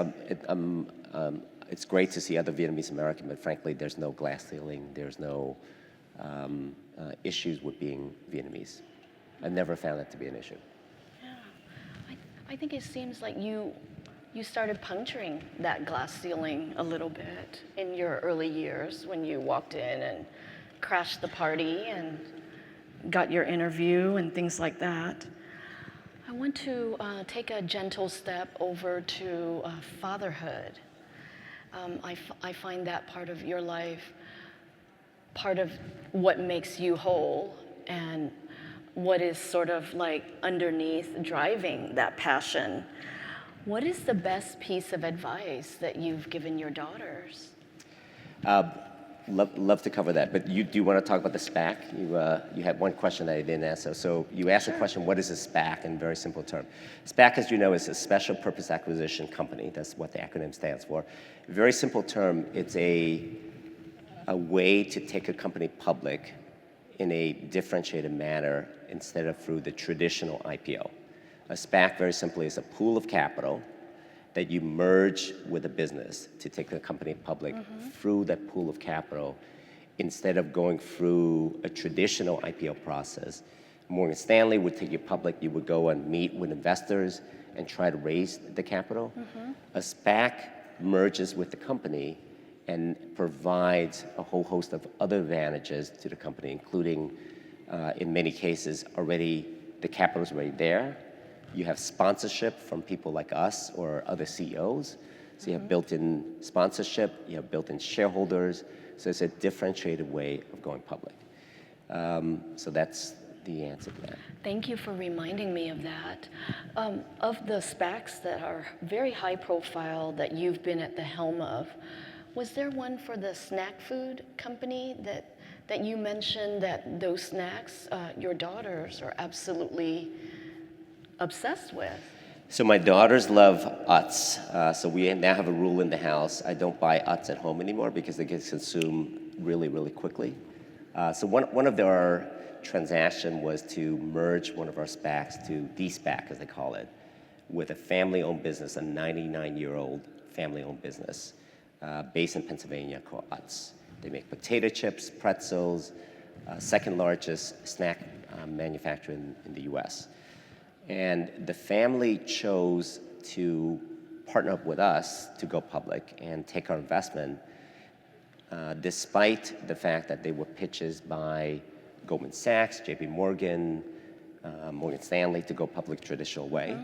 it's great to see other Vietnamese American, but frankly, there's no glass ceiling. There's no issues with being Vietnamese. I've never found that to be an issue. Yeah, I think it seems like you started puncturing that glass ceiling a little bit in your early years when you walked in and crashed the party and got your interview and things like that. I want to take a gentle step over to fatherhood. I find that part of your life, part of what makes you whole and what is sort of like underneath driving that passion. What is the best piece of advice that you've given your daughters? Love to cover that, but do you want to talk about the SPAC? You had one question that I didn't answer. So you asked a question, what is a SPAC in very simple terms? SPAC, as you know, is a special purpose acquisition company. That's what the acronym stands for. Very simple term, it's a way to take a company public in a differentiated manner instead of through the traditional IPO. A SPAC, very simply, is a pool of capital that you merge with a business to take the company public through that pool of capital instead of going through a traditional IPO process. Morgan Stanley would take you public, you would go and meet with investors and try to raise the capital. A SPAC merges with the company and provides a whole host of other advantages to the company, including, in many cases, the capital is already there. You have sponsorship from people like us or other CEOs. So you have built-in sponsorship, you have built-in shareholders. So it's a differentiated way of going public. So that's the answer to that. Thank you for reminding me of that. Of the SPACs that are very high profile that you've been at the helm of, was there one for the snack food company that you mentioned that those snacks your daughters are absolutely obsessed with? So my daughters love Utz. So we now have a rule in the house. I don't buy Utz at home anymore because they get consumed really, really quickly. So one of our transaction was to merge one of our SPACs to de-SPAC, as they call it, with a family-owned business, a 99-year-old family-owned business based in Pennsylvania called Utz. They make potato chips, pretzels, second largest snack manufacturer in the US. And the family chose to partner up with us to go public and take our investment, despite the fact that they were pitches by Goldman Sachs, JP Morgan, Morgan Stanley to go public traditional way.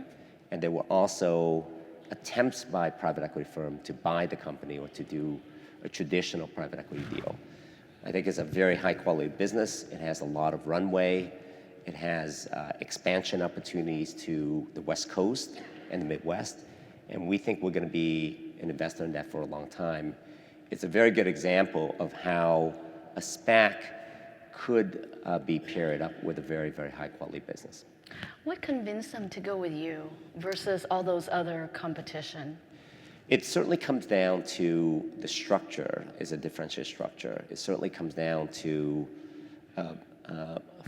And there were also attempts by private equity firm to buy the company or to do a traditional private equity deal. I think it's a very high quality business. It has a lot of runway. It has expansion opportunities to the West Coast and the Midwest. And we think we're going to be an investor in that for a long time. It's a very good example of how a SPAC could be paired up with a very, very high quality business. What convinced them to go with you versus all those other competition? It certainly comes down to the structure is a differentiated structure. It certainly comes down to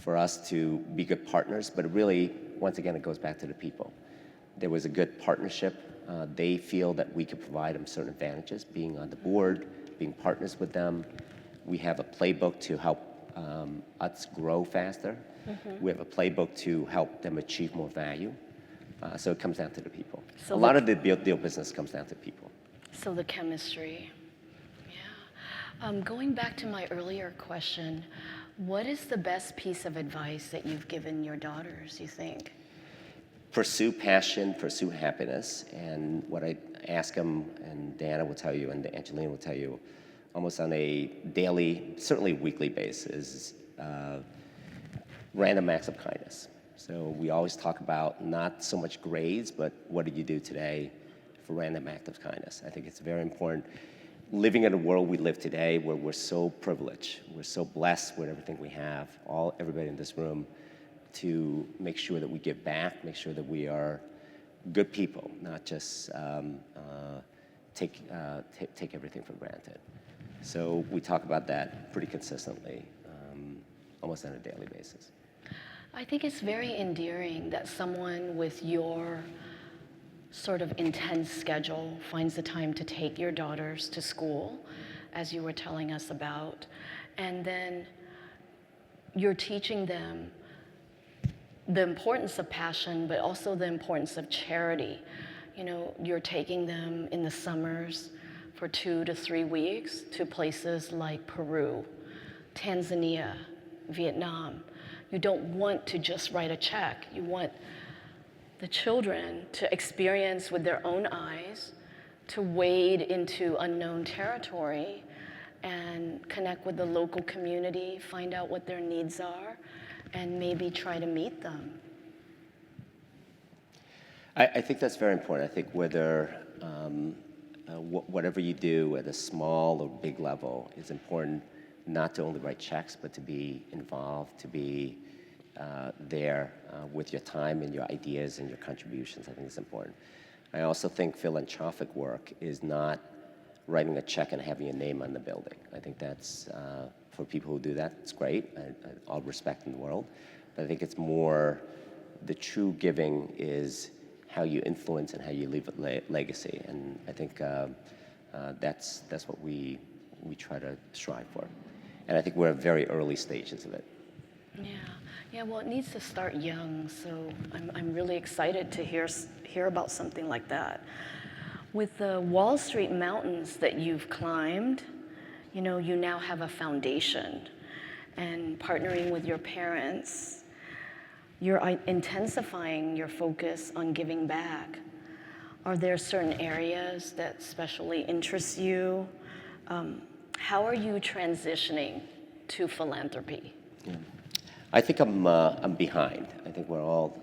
for us to be good partners, but really, once again, it goes back to the people. There was a good partnership. They feel that we could provide them certain advantages, being on the board, being partners with them. We have a playbook to help us grow faster. We have a playbook to help them achieve more value. So it comes down to the people. So a lot of the deal business comes down to people. So the chemistry, yeah. Going back to my earlier question, what is the best piece of advice that you've given your daughters, you think? Pursue passion, pursue happiness, and what I ask them, and Diana will tell you, and Angelina will tell you, almost on a daily, certainly weekly basis, random acts of kindness. So we always talk about not so much grades, but what did you do today for random act of kindness? I think it's very important. Living in the world we live today, where we're so privileged, we're so blessed with everything we have, everybody in this room, to make sure that we give back, make sure that we are good people, not just take everything for granted. So we talk about that pretty consistently, almost on a daily basis. I think it's very endearing that someone with your sort of intense schedule finds the time to take your daughters to school, as you were telling us about, and then you're teaching them the importance of passion, but also the importance of charity. You know, you're taking them in the summers for 2 to 3 weeks to places like Peru, Tanzania, Vietnam. You don't want to just write a check. You want the children to experience with their own eyes, to wade into unknown territory and connect with the local community, find out what their needs are, and maybe try to meet them. I think that's very important. I think whether whatever you do at a small or big level, it's important not to only write checks, but to be involved, to be there with your time and your ideas and your contributions. I think it's important. I also think philanthropic work is not writing a check and having your name on the building. I think that's, for people who do that, it's great, all respect in the world. But I think it's more, the true giving is how you influence and how you leave a legacy. And I think that's what we try to strive for. And I think we're at very early stages of it. Yeah, well, it needs to start young, so I'm really excited to hear about something like that. With the Wall Street mountains that you've climbed, you know, you now have a foundation, and partnering with your parents, you're intensifying your focus on giving back. Are there certain areas that especially interest you? How are you transitioning to philanthropy? Yeah. I think I'm behind. I think we're all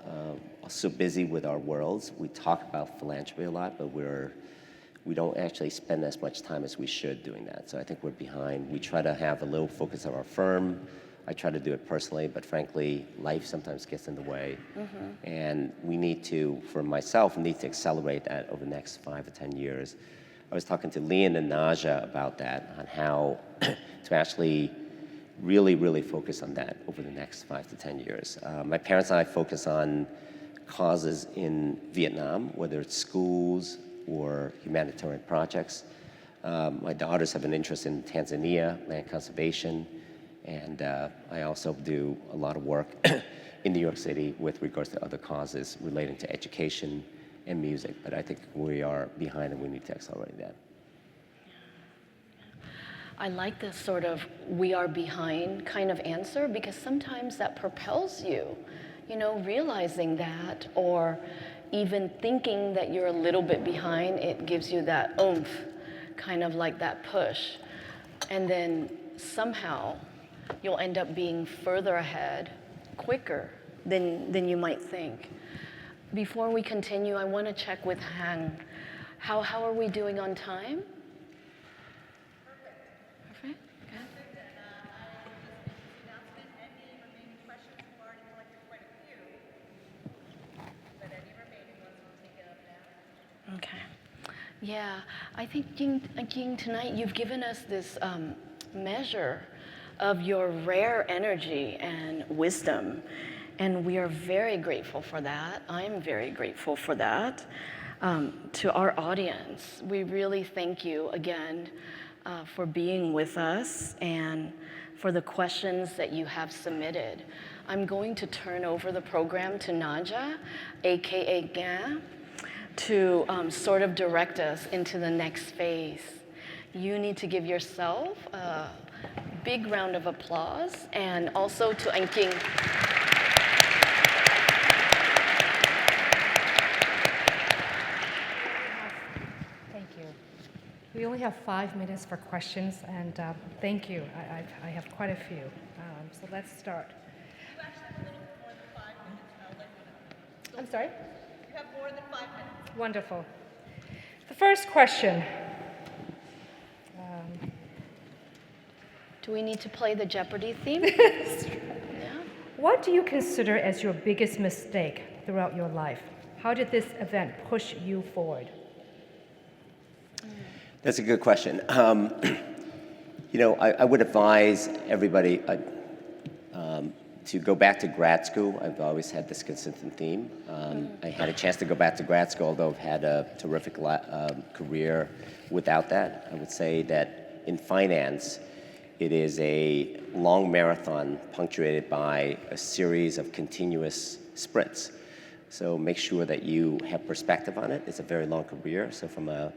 so busy with our worlds. We talk about philanthropy a lot, but we don't actually spend as much time as we should doing that. So I think we're behind. We try to have a little focus on our firm. I try to do it personally, but frankly, life sometimes gets in the way. And we need to, for myself, need to accelerate that over the next 5 to 10 years. I was talking to Lian and Naja about that, on how to actually really focus on that over the next 5 to 10 years. My parents and I focus on causes in Vietnam, whether it's schools or humanitarian projects. My daughters have an interest in Tanzania, land conservation, and I also do a lot of work in New York City with regards to other causes relating to education and music, but I think we are behind and we need to accelerate that. I like this sort of we are behind kind of answer, because sometimes that propels you, you know, realizing that, or even thinking that you're a little bit behind, it gives you that oomph, kind of like that push. And then somehow you'll end up being further ahead quicker than you might think. Before we continue, I want to check with Han. How are we doing on time? Perfect. Good. Okay. Yeah, I think Ying, tonight you've given us this measure of your rare energy and wisdom, and we are very grateful for that. I'm very grateful for that. To our audience, we really thank you again for being with us and for the questions that you have submitted. I'm going to turn over the program to Naja, AKA Gan, to sort of direct us into the next phase. You need to give yourself a big round of applause, and also to Anking. Thank you. We only have 5 minutes for questions, and thank you. I have quite a few. So let's start. You actually have a little more than 5 minutes. I'll let you know. I'm sorry? You have more than 5 minutes. Wonderful. The first question. Do we need to play the Jeopardy theme? Yeah. What do you consider as your biggest mistake throughout your life? How did this event push you forward? That's a good question. I would advise everybody to go back to grad school. I've always had this consistent theme. I had a chance to go back to grad school, although I've had a terrific career without that. I would say that in finance, it is a long marathon punctuated by a series of continuous sprints. So make sure that you have perspective on it. It's a very long career, so from a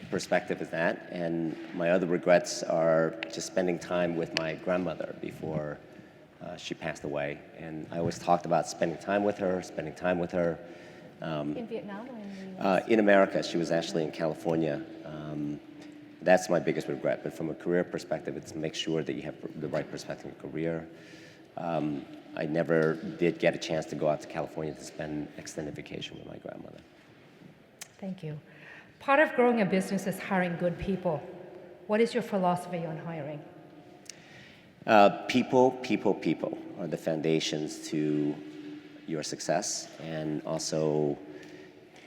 perspective of that. And my other regrets are just spending time with my grandmother before she passed away. And I always talked about spending time with her. In Vietnam or in the US? In America. She was actually in California. That's my biggest regret. But from a career perspective, it's make sure that you have the right perspective in career. I never did get a chance to go out to California to spend extended vacation with my grandmother. Thank you. Part of growing a business is hiring good people. What is your philosophy on hiring? People are the foundations to your success, and also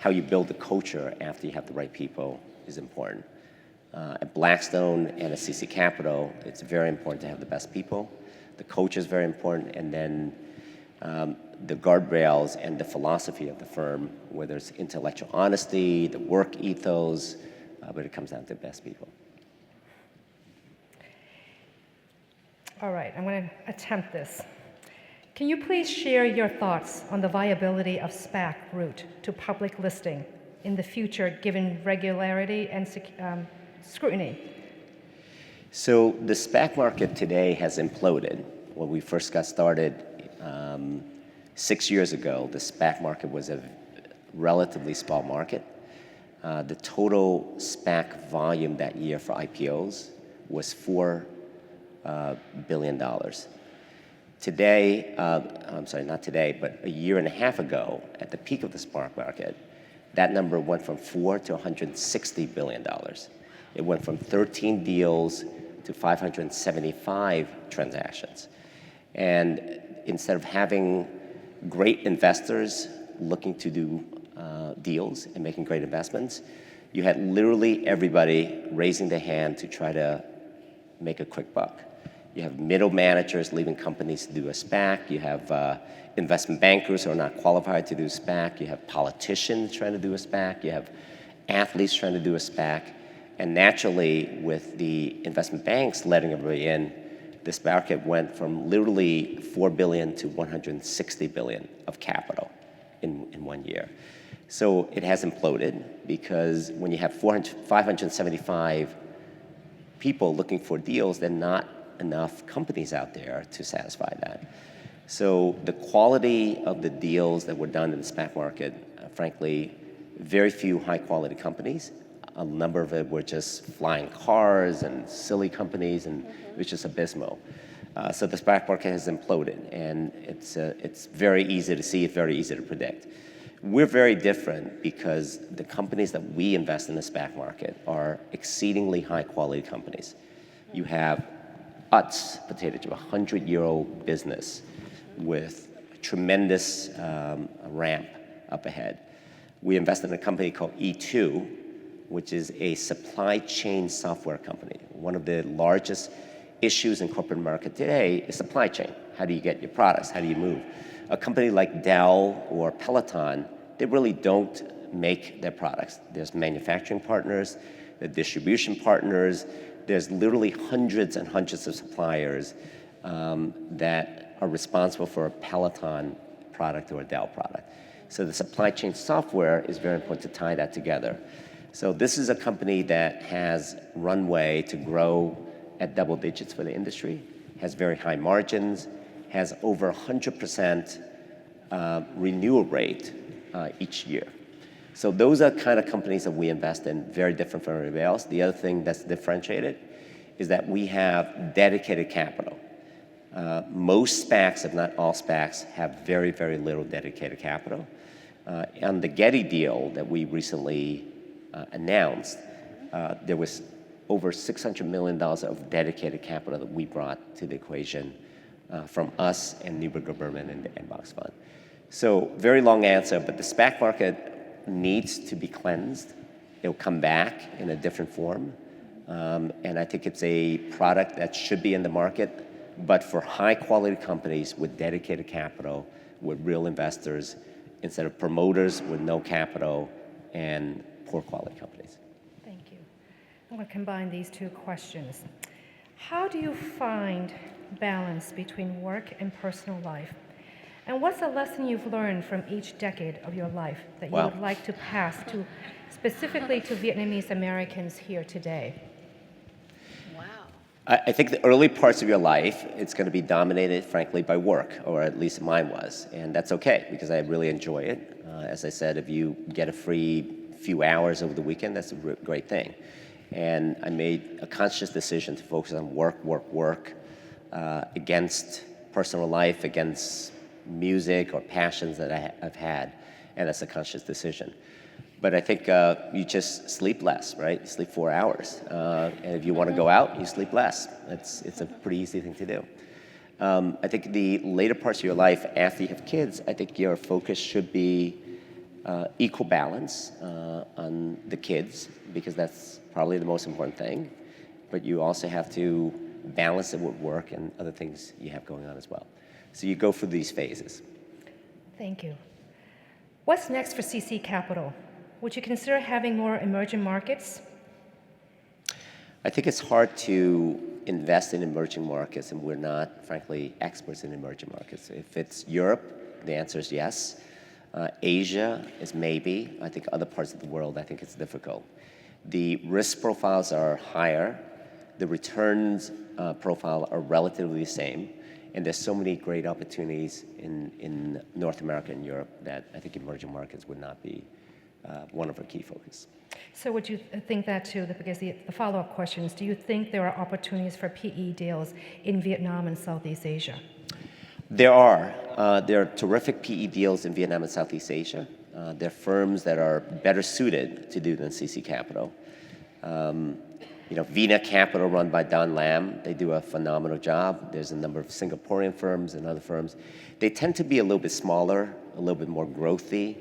how you build the culture after you have the right people is important. At Blackstone and at CC Capital, it's very important to have the best people. The culture is very important, and then the guardrails and the philosophy of the firm, whether it's intellectual honesty, the work ethos, but it comes down to the best people. All right, I'm going to attempt this. Can you please share your thoughts on the viability of SPAC route to public listing in the future, given regularity and scrutiny? So the SPAC market today has imploded. When we first got started 6 years ago, the SPAC market was a relatively small market. The total SPAC volume that year for IPOs was $4 billion. Today, I'm sorry, not today, but a year and a half ago, at the peak of the SPAC market, that number went from $4 to $160 billion. It went from 13 deals to 575 transactions. And instead of having great investors looking to do deals and making great investments, you had literally everybody raising their hand to try to make a quick buck. You have middle managers leaving companies to do a SPAC. You have investment bankers who are not qualified to do a SPAC. You have politicians trying to do a SPAC. You have athletes trying to do a SPAC. And naturally, with the investment banks letting everybody in, this market went from literally $4 billion to $160 billion of capital in 1 year. So it has imploded because when you have 575 people looking for deals, there are not enough companies out there to satisfy that. So the quality of the deals that were done in the SPAC market, frankly, very few high-quality companies. A number of it were just flying cars and silly companies, and it was just abysmal. So the SPAC market has imploded, and it's very easy to see, it's very easy to predict. We're very different because the companies that we invest in the SPAC market are exceedingly high-quality companies. You have Utz potato chip, a 100-year-old business with tremendous ramp up ahead. We invest in a company called E2, which is a supply chain software company. One of the largest issues in corporate America today is supply chain. How do you get your products? How do you move? A company like Dell or Peloton, they really don't make their products. There's manufacturing partners. the distribution partners. There's literally hundreds and hundreds of suppliers that are responsible for a Peloton product or a Dell product. So the supply chain software is very important to tie that together. So this is a company that has runway to grow at double digits for the industry, has very high margins, has over 100% renewal rate each year. So those are kind of companies that we invest in, very different from everybody else. The other thing that's differentiated is that we have dedicated capital. Most SPACs, if not all SPACs, have very, very little dedicated capital. On the Getty deal that we recently announced, there was over $600 million of dedicated capital that we brought to the equation from us and Neuberger Berman and the Inbox Fund. So very long answer, but the SPAC market needs to be cleansed. It'll come back in a different form. And I think it's a product that should be in the market, but for high quality companies with dedicated capital, with real investors, instead of promoters with no capital and poor quality companies. Thank you. I'm going to combine these two questions. How do you find balance between work and personal life? And what's a lesson you've learned from each decade of your life that you would like to pass to, specifically to Vietnamese Americans here today? Wow. I think the early parts of your life, it's going to be dominated, frankly, by work, or at least mine was. And that's okay, because I really enjoy it. As I said, if you get a free few hours over the weekend, that's a great thing. And I made a conscious decision to focus on work, against personal life, against music or passions that I've had, and that's a conscious decision. But I think you just sleep less, right? You sleep 4 hours. And if you want to go out, you sleep less. It's a pretty easy thing to do. I think the later parts of your life, after you have kids, I think your focus should be equal balance on the kids, because that's probably the most important thing. But you also have to balance it with work and other things you have going on as well. So you go through these phases. Thank you. What's next for CC Capital? Would you consider having more emerging markets? I think it's hard to invest in emerging markets, and we're not, frankly, experts in emerging markets. If it's Europe, the answer is yes. Asia is maybe. I think other parts of the world, I think it's difficult. The risk profiles are higher. The returns profile are relatively the same. And there's so many great opportunities in North America and Europe that I think emerging markets would not be one of our key focus. So would you think that too, because the follow-up question is, do you think there are opportunities for PE deals in Vietnam and Southeast Asia? There are. There are terrific PE deals in Vietnam and Southeast Asia. There are firms that are better suited to do than CC Capital. Vina Capital, run by Don Lam, they do a phenomenal job. There's a number of Singaporean firms and other firms. They tend to be a little bit smaller, a little bit more growthy,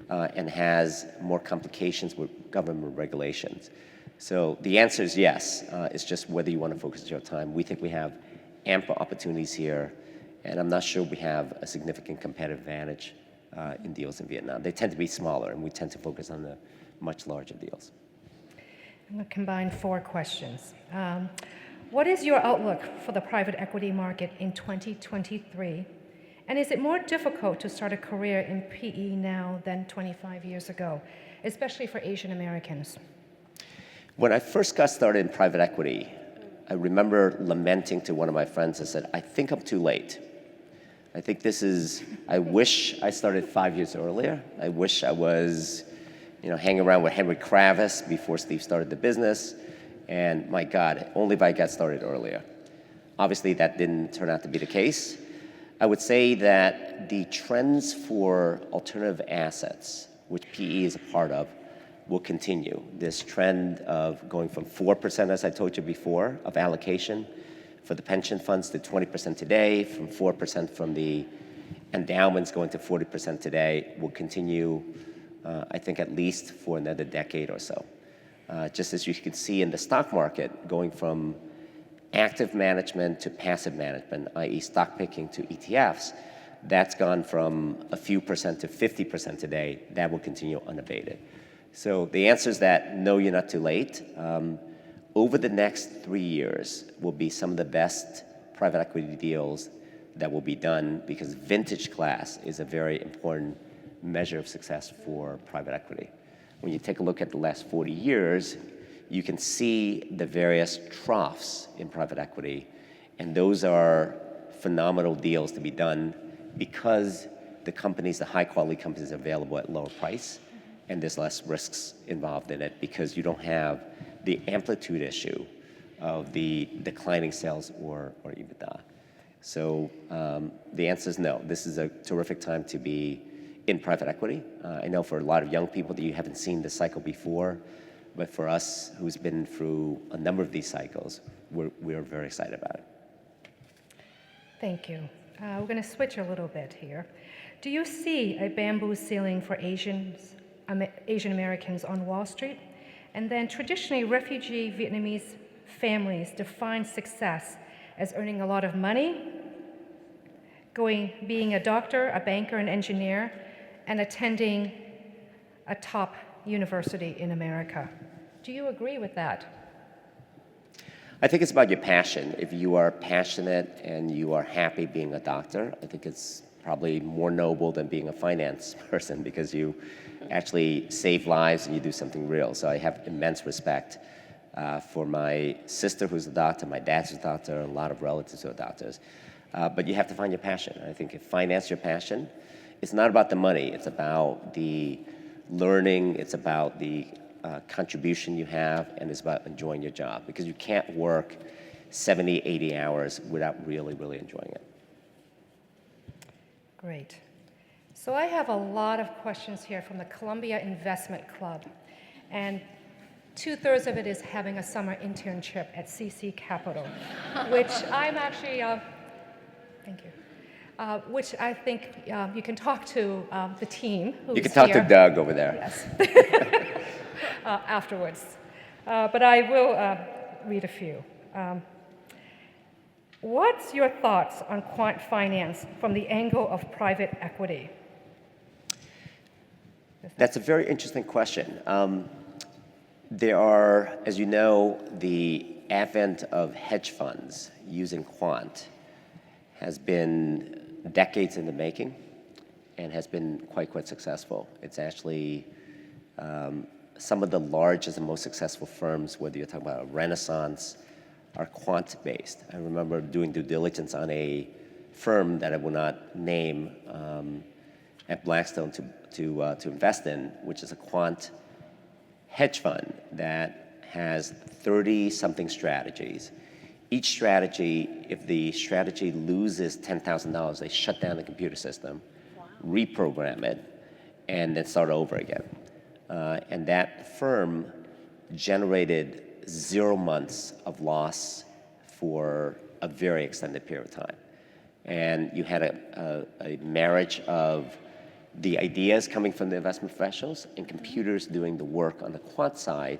and has more complications with government regulations. So the answer is yes. It's just whether you want to focus your time. We think we have ample opportunities here, and I'm not sure we have a significant competitive advantage in deals in Vietnam. They tend to be smaller, and we tend to focus on the much larger deals. I'm going to combine 4 questions. What is your outlook for the private equity market in 2023? And is it more difficult to start a career in PE now than 25 years ago, especially for Asian Americans? When I first got started in private equity, I remember lamenting to one of my friends. I said, I think I'm too late. I wish I started 5 years earlier. I wish I was hanging around with Henry Kravis before Steve started the business. And my God, only if I got started earlier. Obviously, that didn't turn out to be the case. I would say that the trends for alternative assets, which PE is a part of, will continue. This trend of going from 4%, as I told you before, of allocation for the pension funds to 20% today, from 4% from the endowments going to 40% today, will continue, I think, at least for another decade or so. Just as you can see in the stock market, going from active management to passive management, i.e. stock picking to ETFs, that's gone from a few percent to 50% today. That will continue unabated. So the answer is that no, you're not too late. Over the next 3 years will be some of the best private equity deals that will be done because vintage class is a very important measure of success for private equity. When you take a look at the last 40 years, you can see the various troughs in private equity, and those are phenomenal deals to be done because the companies, the high-quality companies, are available at lower price, and there's less risks involved in it because you don't have the amplitude issue of the declining sales or EBITDA. So the answer is no. This is a terrific time to be in private equity. I know for a lot of young people that you haven't seen this cycle before, but for us who's been through a number of these cycles, we're very excited about it. Thank you. We're going to switch a little bit here. Do you see a bamboo ceiling for Asian Americans on Wall Street? And then traditionally, refugee Vietnamese families define success as earning a lot of money, being a doctor, a banker, an engineer, and attending a top university in America. Do you agree with that? I think it's about your passion. If you are passionate and you are happy being a doctor, I think it's probably more noble than being a finance person because you actually save lives and you do something real. So I have immense respect for my sister who's a doctor, my dad's a doctor, a lot of relatives who are doctors. But you have to find your passion. I think if finance your passion, it's not about the money. It's about the learning. It's about the contribution you have, and it's about enjoying your job because you can't work 70, 80 hours without really, really enjoying it. Great. So I have a lot of questions here from the Columbia Investment Club, and 2/3 of it is having a summer internship at CC Capital, which I'm actually, thank you, which I think you can talk to the team who's You can talk here. to Doug over there. Yes. Afterwards. But I will read a few. What's your thoughts on quant finance from the angle of private equity? That's a very interesting question. There are, as you know, the advent of hedge funds using quant has been decades in the making and has been quite successful. It's actually some of the largest and most successful firms, whether you're talking about a Renaissance, are quant-based. I remember doing due diligence on a firm that I will not name at Blackstone to invest in, which is a quant hedge fund that has 30-something strategies. Each strategy, if the strategy loses $10,000, they shut down the computer system, reprogram it, and then start over again. And that firm generated 0 months of loss for a very extended period of time. And you had a marriage of the ideas coming from the investment professionals and computers doing the work on the quant side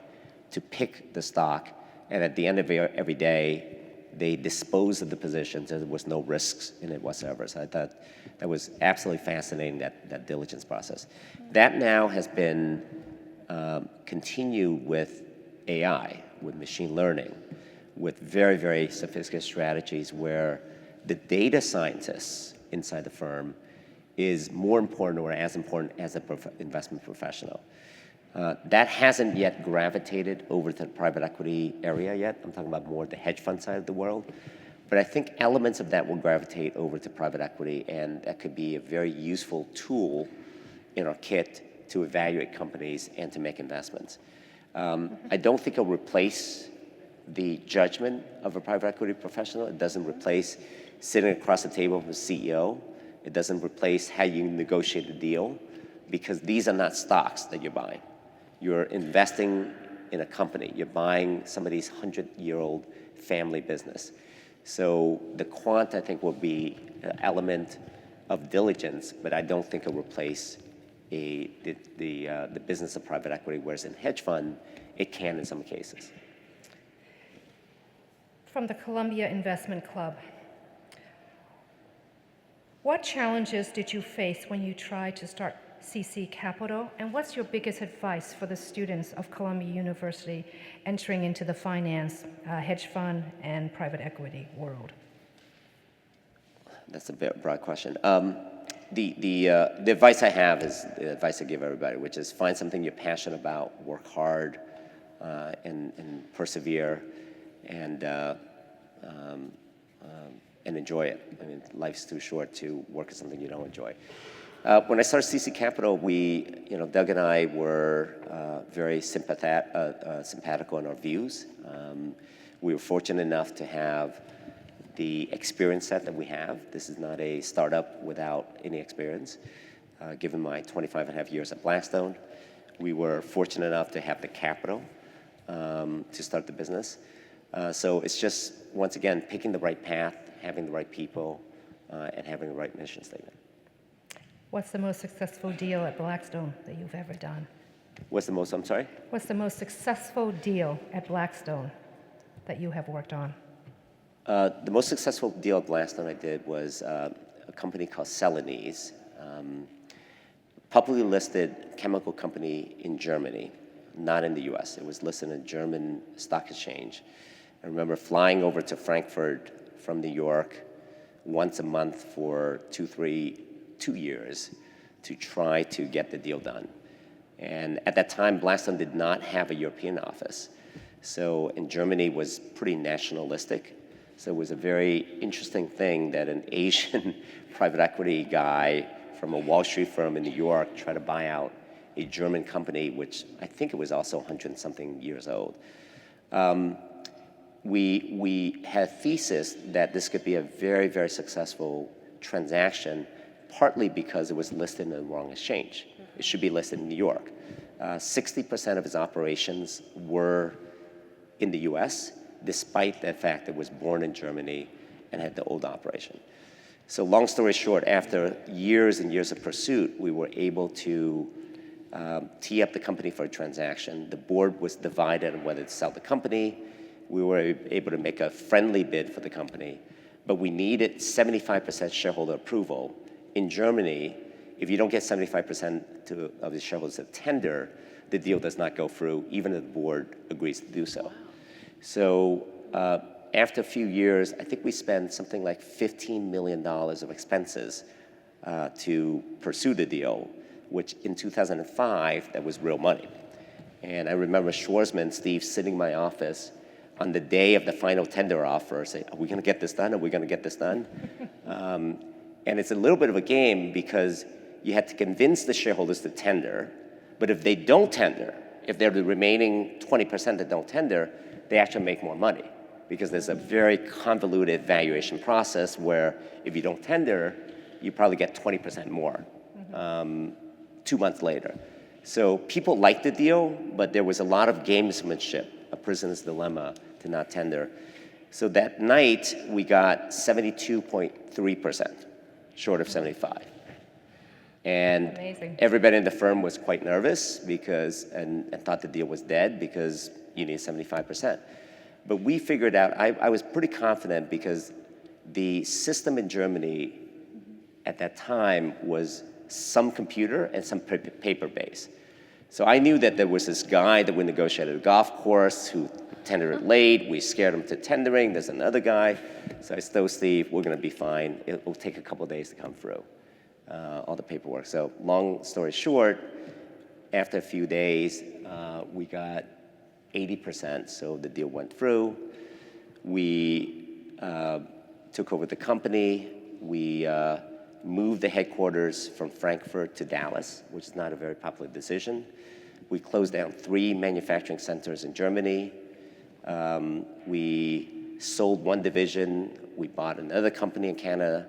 to pick the stock. And at the end of every day, they disposed of the positions and there was no risks in it whatsoever. So I thought that was absolutely fascinating, that diligence process. That now has been continued with AI, with machine learning, with very sophisticated strategies where the data scientists inside the firm is more important or as important as an investment professional. That hasn't yet gravitated over to the private equity area yet. I'm talking about more the hedge fund side of the world. But I think elements of that will gravitate over to private equity, and that could be a very useful tool in our kit to evaluate companies and to make investments. I don't think it'll replace the judgment of a private equity professional. It doesn't replace sitting across the table with a CEO. It doesn't replace how you negotiate a deal, because these are not stocks that you're buying. You're investing in a company. You're buying somebody's 100-year-old family business. So the quant, I think, will be an element of diligence, but I don't think it'll replace the business of private equity, whereas in hedge fund, it can in some cases. From the Columbia Investment Club, what challenges did you face when you tried to start CC Capital, and what's your biggest advice for the students of Columbia University entering into the finance, hedge fund, and private equity world? That's a very broad question. The advice I have is the advice I give everybody, which is find something you're passionate about, work hard, and persevere, and enjoy it. I mean, life's too short to work at something you don't enjoy. When I started CC Capital, Doug and I were very simpatical in our views. We were fortunate enough to have the experience set that we have. This is not a startup without any experience. Given my 25 and a half years at Blackstone, we were fortunate enough to have the capital to start the business. So it's just, once again, picking the right path, having the right people, and having the right mission statement. What's the most successful deal at Blackstone that you've ever done? What's the most, I'm sorry? What's the most successful deal at Blackstone that you have worked on? The most successful deal at Blackstone I did was a company called Celanese, publicly listed chemical company in Germany, not in the US. It was listed in a German stock exchange. I remember flying over to Frankfurt from New York once a month for 2 years to try to get the deal done. And at that time, Blackstone did not have a European office. So, and Germany was pretty nationalistic. So it was a very interesting thing that an Asian private equity guy from a Wall Street firm in New York tried to buy out a German company, which I think it was also 100-something years old. We had a thesis that this could be a very, very successful transaction, partly because it was listed in the wrong exchange. It should be listed in New York. 60% of its operations were in the US, despite the fact that it was born in Germany and had the old operation. So long story short, after years and years of pursuit, we were able to tee up the company for a transaction. The board was divided on whether to sell the company. We were able to make a friendly bid for the company, but we needed 75% shareholder approval. In Germany, if you don't get 75% of the shareholders to tender, the deal does not go through, even if the board agrees to do so. So after a few years, I think we spent something like $15 million of expenses to pursue the deal, which in 2005, that was real money. And I remember Schwarzman, Steve, sitting in my office on the day of the final tender offer, saying, are we gonna get this done? Are we gonna get this done? And it's a little bit of a game because you had to convince the shareholders to tender, but if they don't tender, if they're the remaining 20% that don't tender, they actually make more money because there's a very convoluted valuation process where if you don't tender, you probably get 20% more 2 months later. So people liked the deal, but there was a lot of gamesmanship, a prisoner's dilemma to not tender. So that night, we got 72.3%, short of 75. And Amazing. Everybody in the firm was quite nervous and thought the deal was dead because you need 75%. But we figured out, I was pretty confident because the system in Germany at that time was some computer and some paper-based. So I knew that there was this guy that we negotiated a golf course who tendered it late. We scared him to tendering. There's another guy. So I told Steve, we're going to be fine. It will take a couple of days to come through, all the paperwork. So long story short, after a few days, we got 80%, so the deal went through. We took over the company. We moved the headquarters from Frankfurt to Dallas, which is not a very popular decision. We closed down 3 manufacturing centers in Germany. We sold one division. We bought another company in Canada.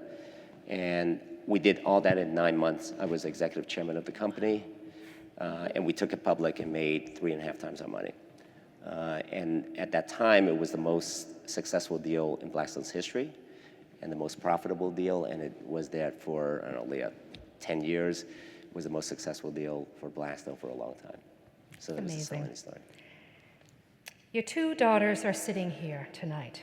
And we did all that in 9 months. I was executive chairman of the company. And we took it public and made 3.5 times our money. And at that time, it was the most successful deal in Blackstone's history and the most profitable deal, and it was there for, I don't know, 10 years. It was the most successful deal for Blackstone for a long time. So that was the Celanese story. Your 2 daughters are sitting here tonight.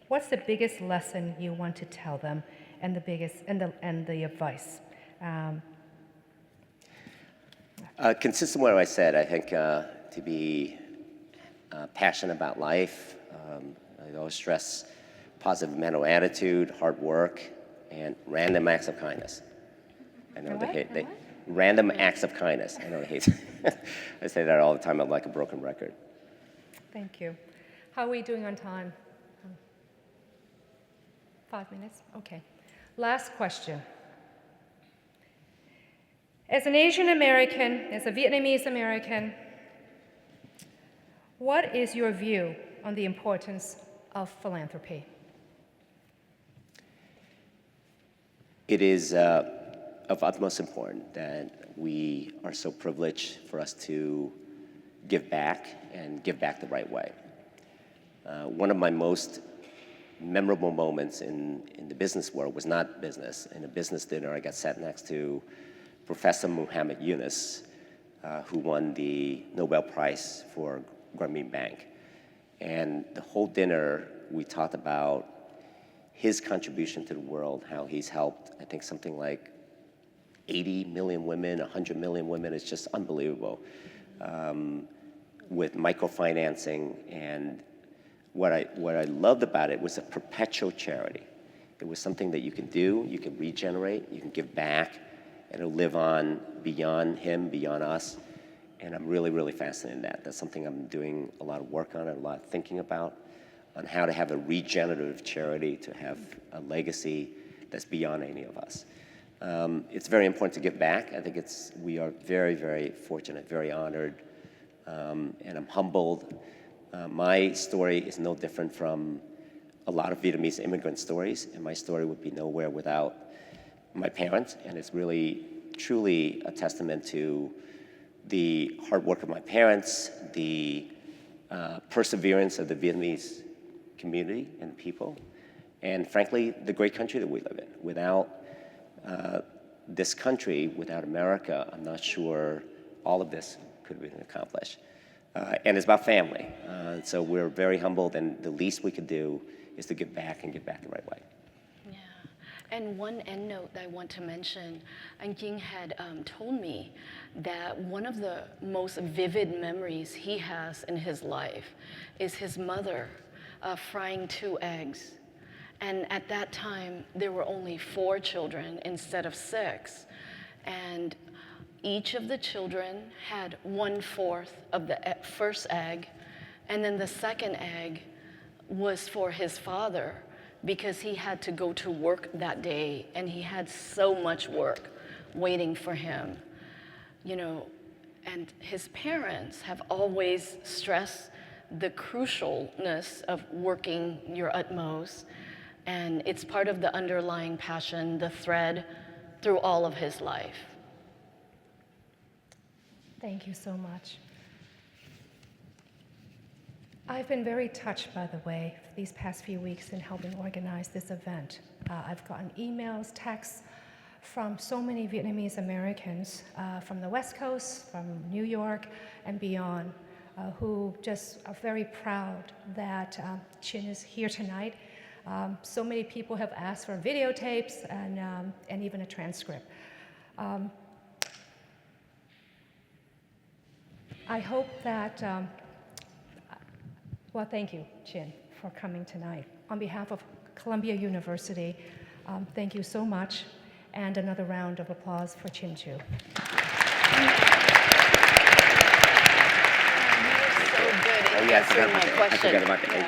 What's the biggest lesson you want to tell them and the biggest and the advice? Consistent with what I said, I think to be passionate about life, I always stress positive mental attitude, hard work, and random acts of kindness. I know random acts of kindness. I know they hate. I say that all the time. I'm like a broken record. Thank you. How are we doing on time? 5 minutes? Okay. Last question. As an Asian American, as a Vietnamese American, what is your view on the importance of philanthropy? It is of utmost importance that we are so privileged for us to give back and give back the right way. One of my most memorable moments in the business world was not business. In a business dinner, I got sat next to Professor Muhammad Yunus, who won the Nobel Prize for Grameen Bank. And the whole dinner, we talked about his contribution to the world, how he's helped, I think, something like 80 million women, 100 million women. It's just unbelievable. With microfinancing, and what I loved about it was a perpetual charity. It was something that you can do, you can regenerate, you can give back, and it'll live on beyond him, beyond us. And I'm really, really fascinated in that. That's something I'm doing a lot of work on and a lot of thinking about, on how to have a regenerative charity, to have a legacy that's beyond any of us. It's very important to give back. I think we are very, very fortunate, very honored, and I'm humbled. My story is no different from a lot of Vietnamese immigrant stories, and my story would be nowhere without my parents, and it's really, truly a testament to the hard work of my parents, the perseverance of the Vietnamese community and people, and frankly, the great country that we live in. Without this country, without America, I'm not sure all of this could have been accomplished. And it's about family. So we're very humbled, and the least we could do is to give back and give back the right way. Yeah. And one end note that I want to mention, Anh Kinh had told me that one of the most vivid memories he has in his life is his mother frying 2 eggs. And at that time, there were only 4 children instead of 6. And each of the children had 1/4 of the first egg, and then the second egg was for his father because he had to go to work that day, and he had so much work waiting for him, you know. And his parents have always stressed the crucialness of working your utmost, and it's part of the underlying passion, the thread through all of his life. Thank you so much. I've been very touched, by the way, these past few weeks in helping organize this event. I've gotten emails, texts from so many Vietnamese Americans from the West Coast, from New York, and beyond, who just are very proud that Chinh is here tonight. So many people have asked for videotapes and even a transcript. I hope that, well, thank you, Chinh, for coming tonight. On behalf of Columbia University, thank you so much, and another round of applause for Chinh Chu. You're so good at answering my question. I forgot about the egg.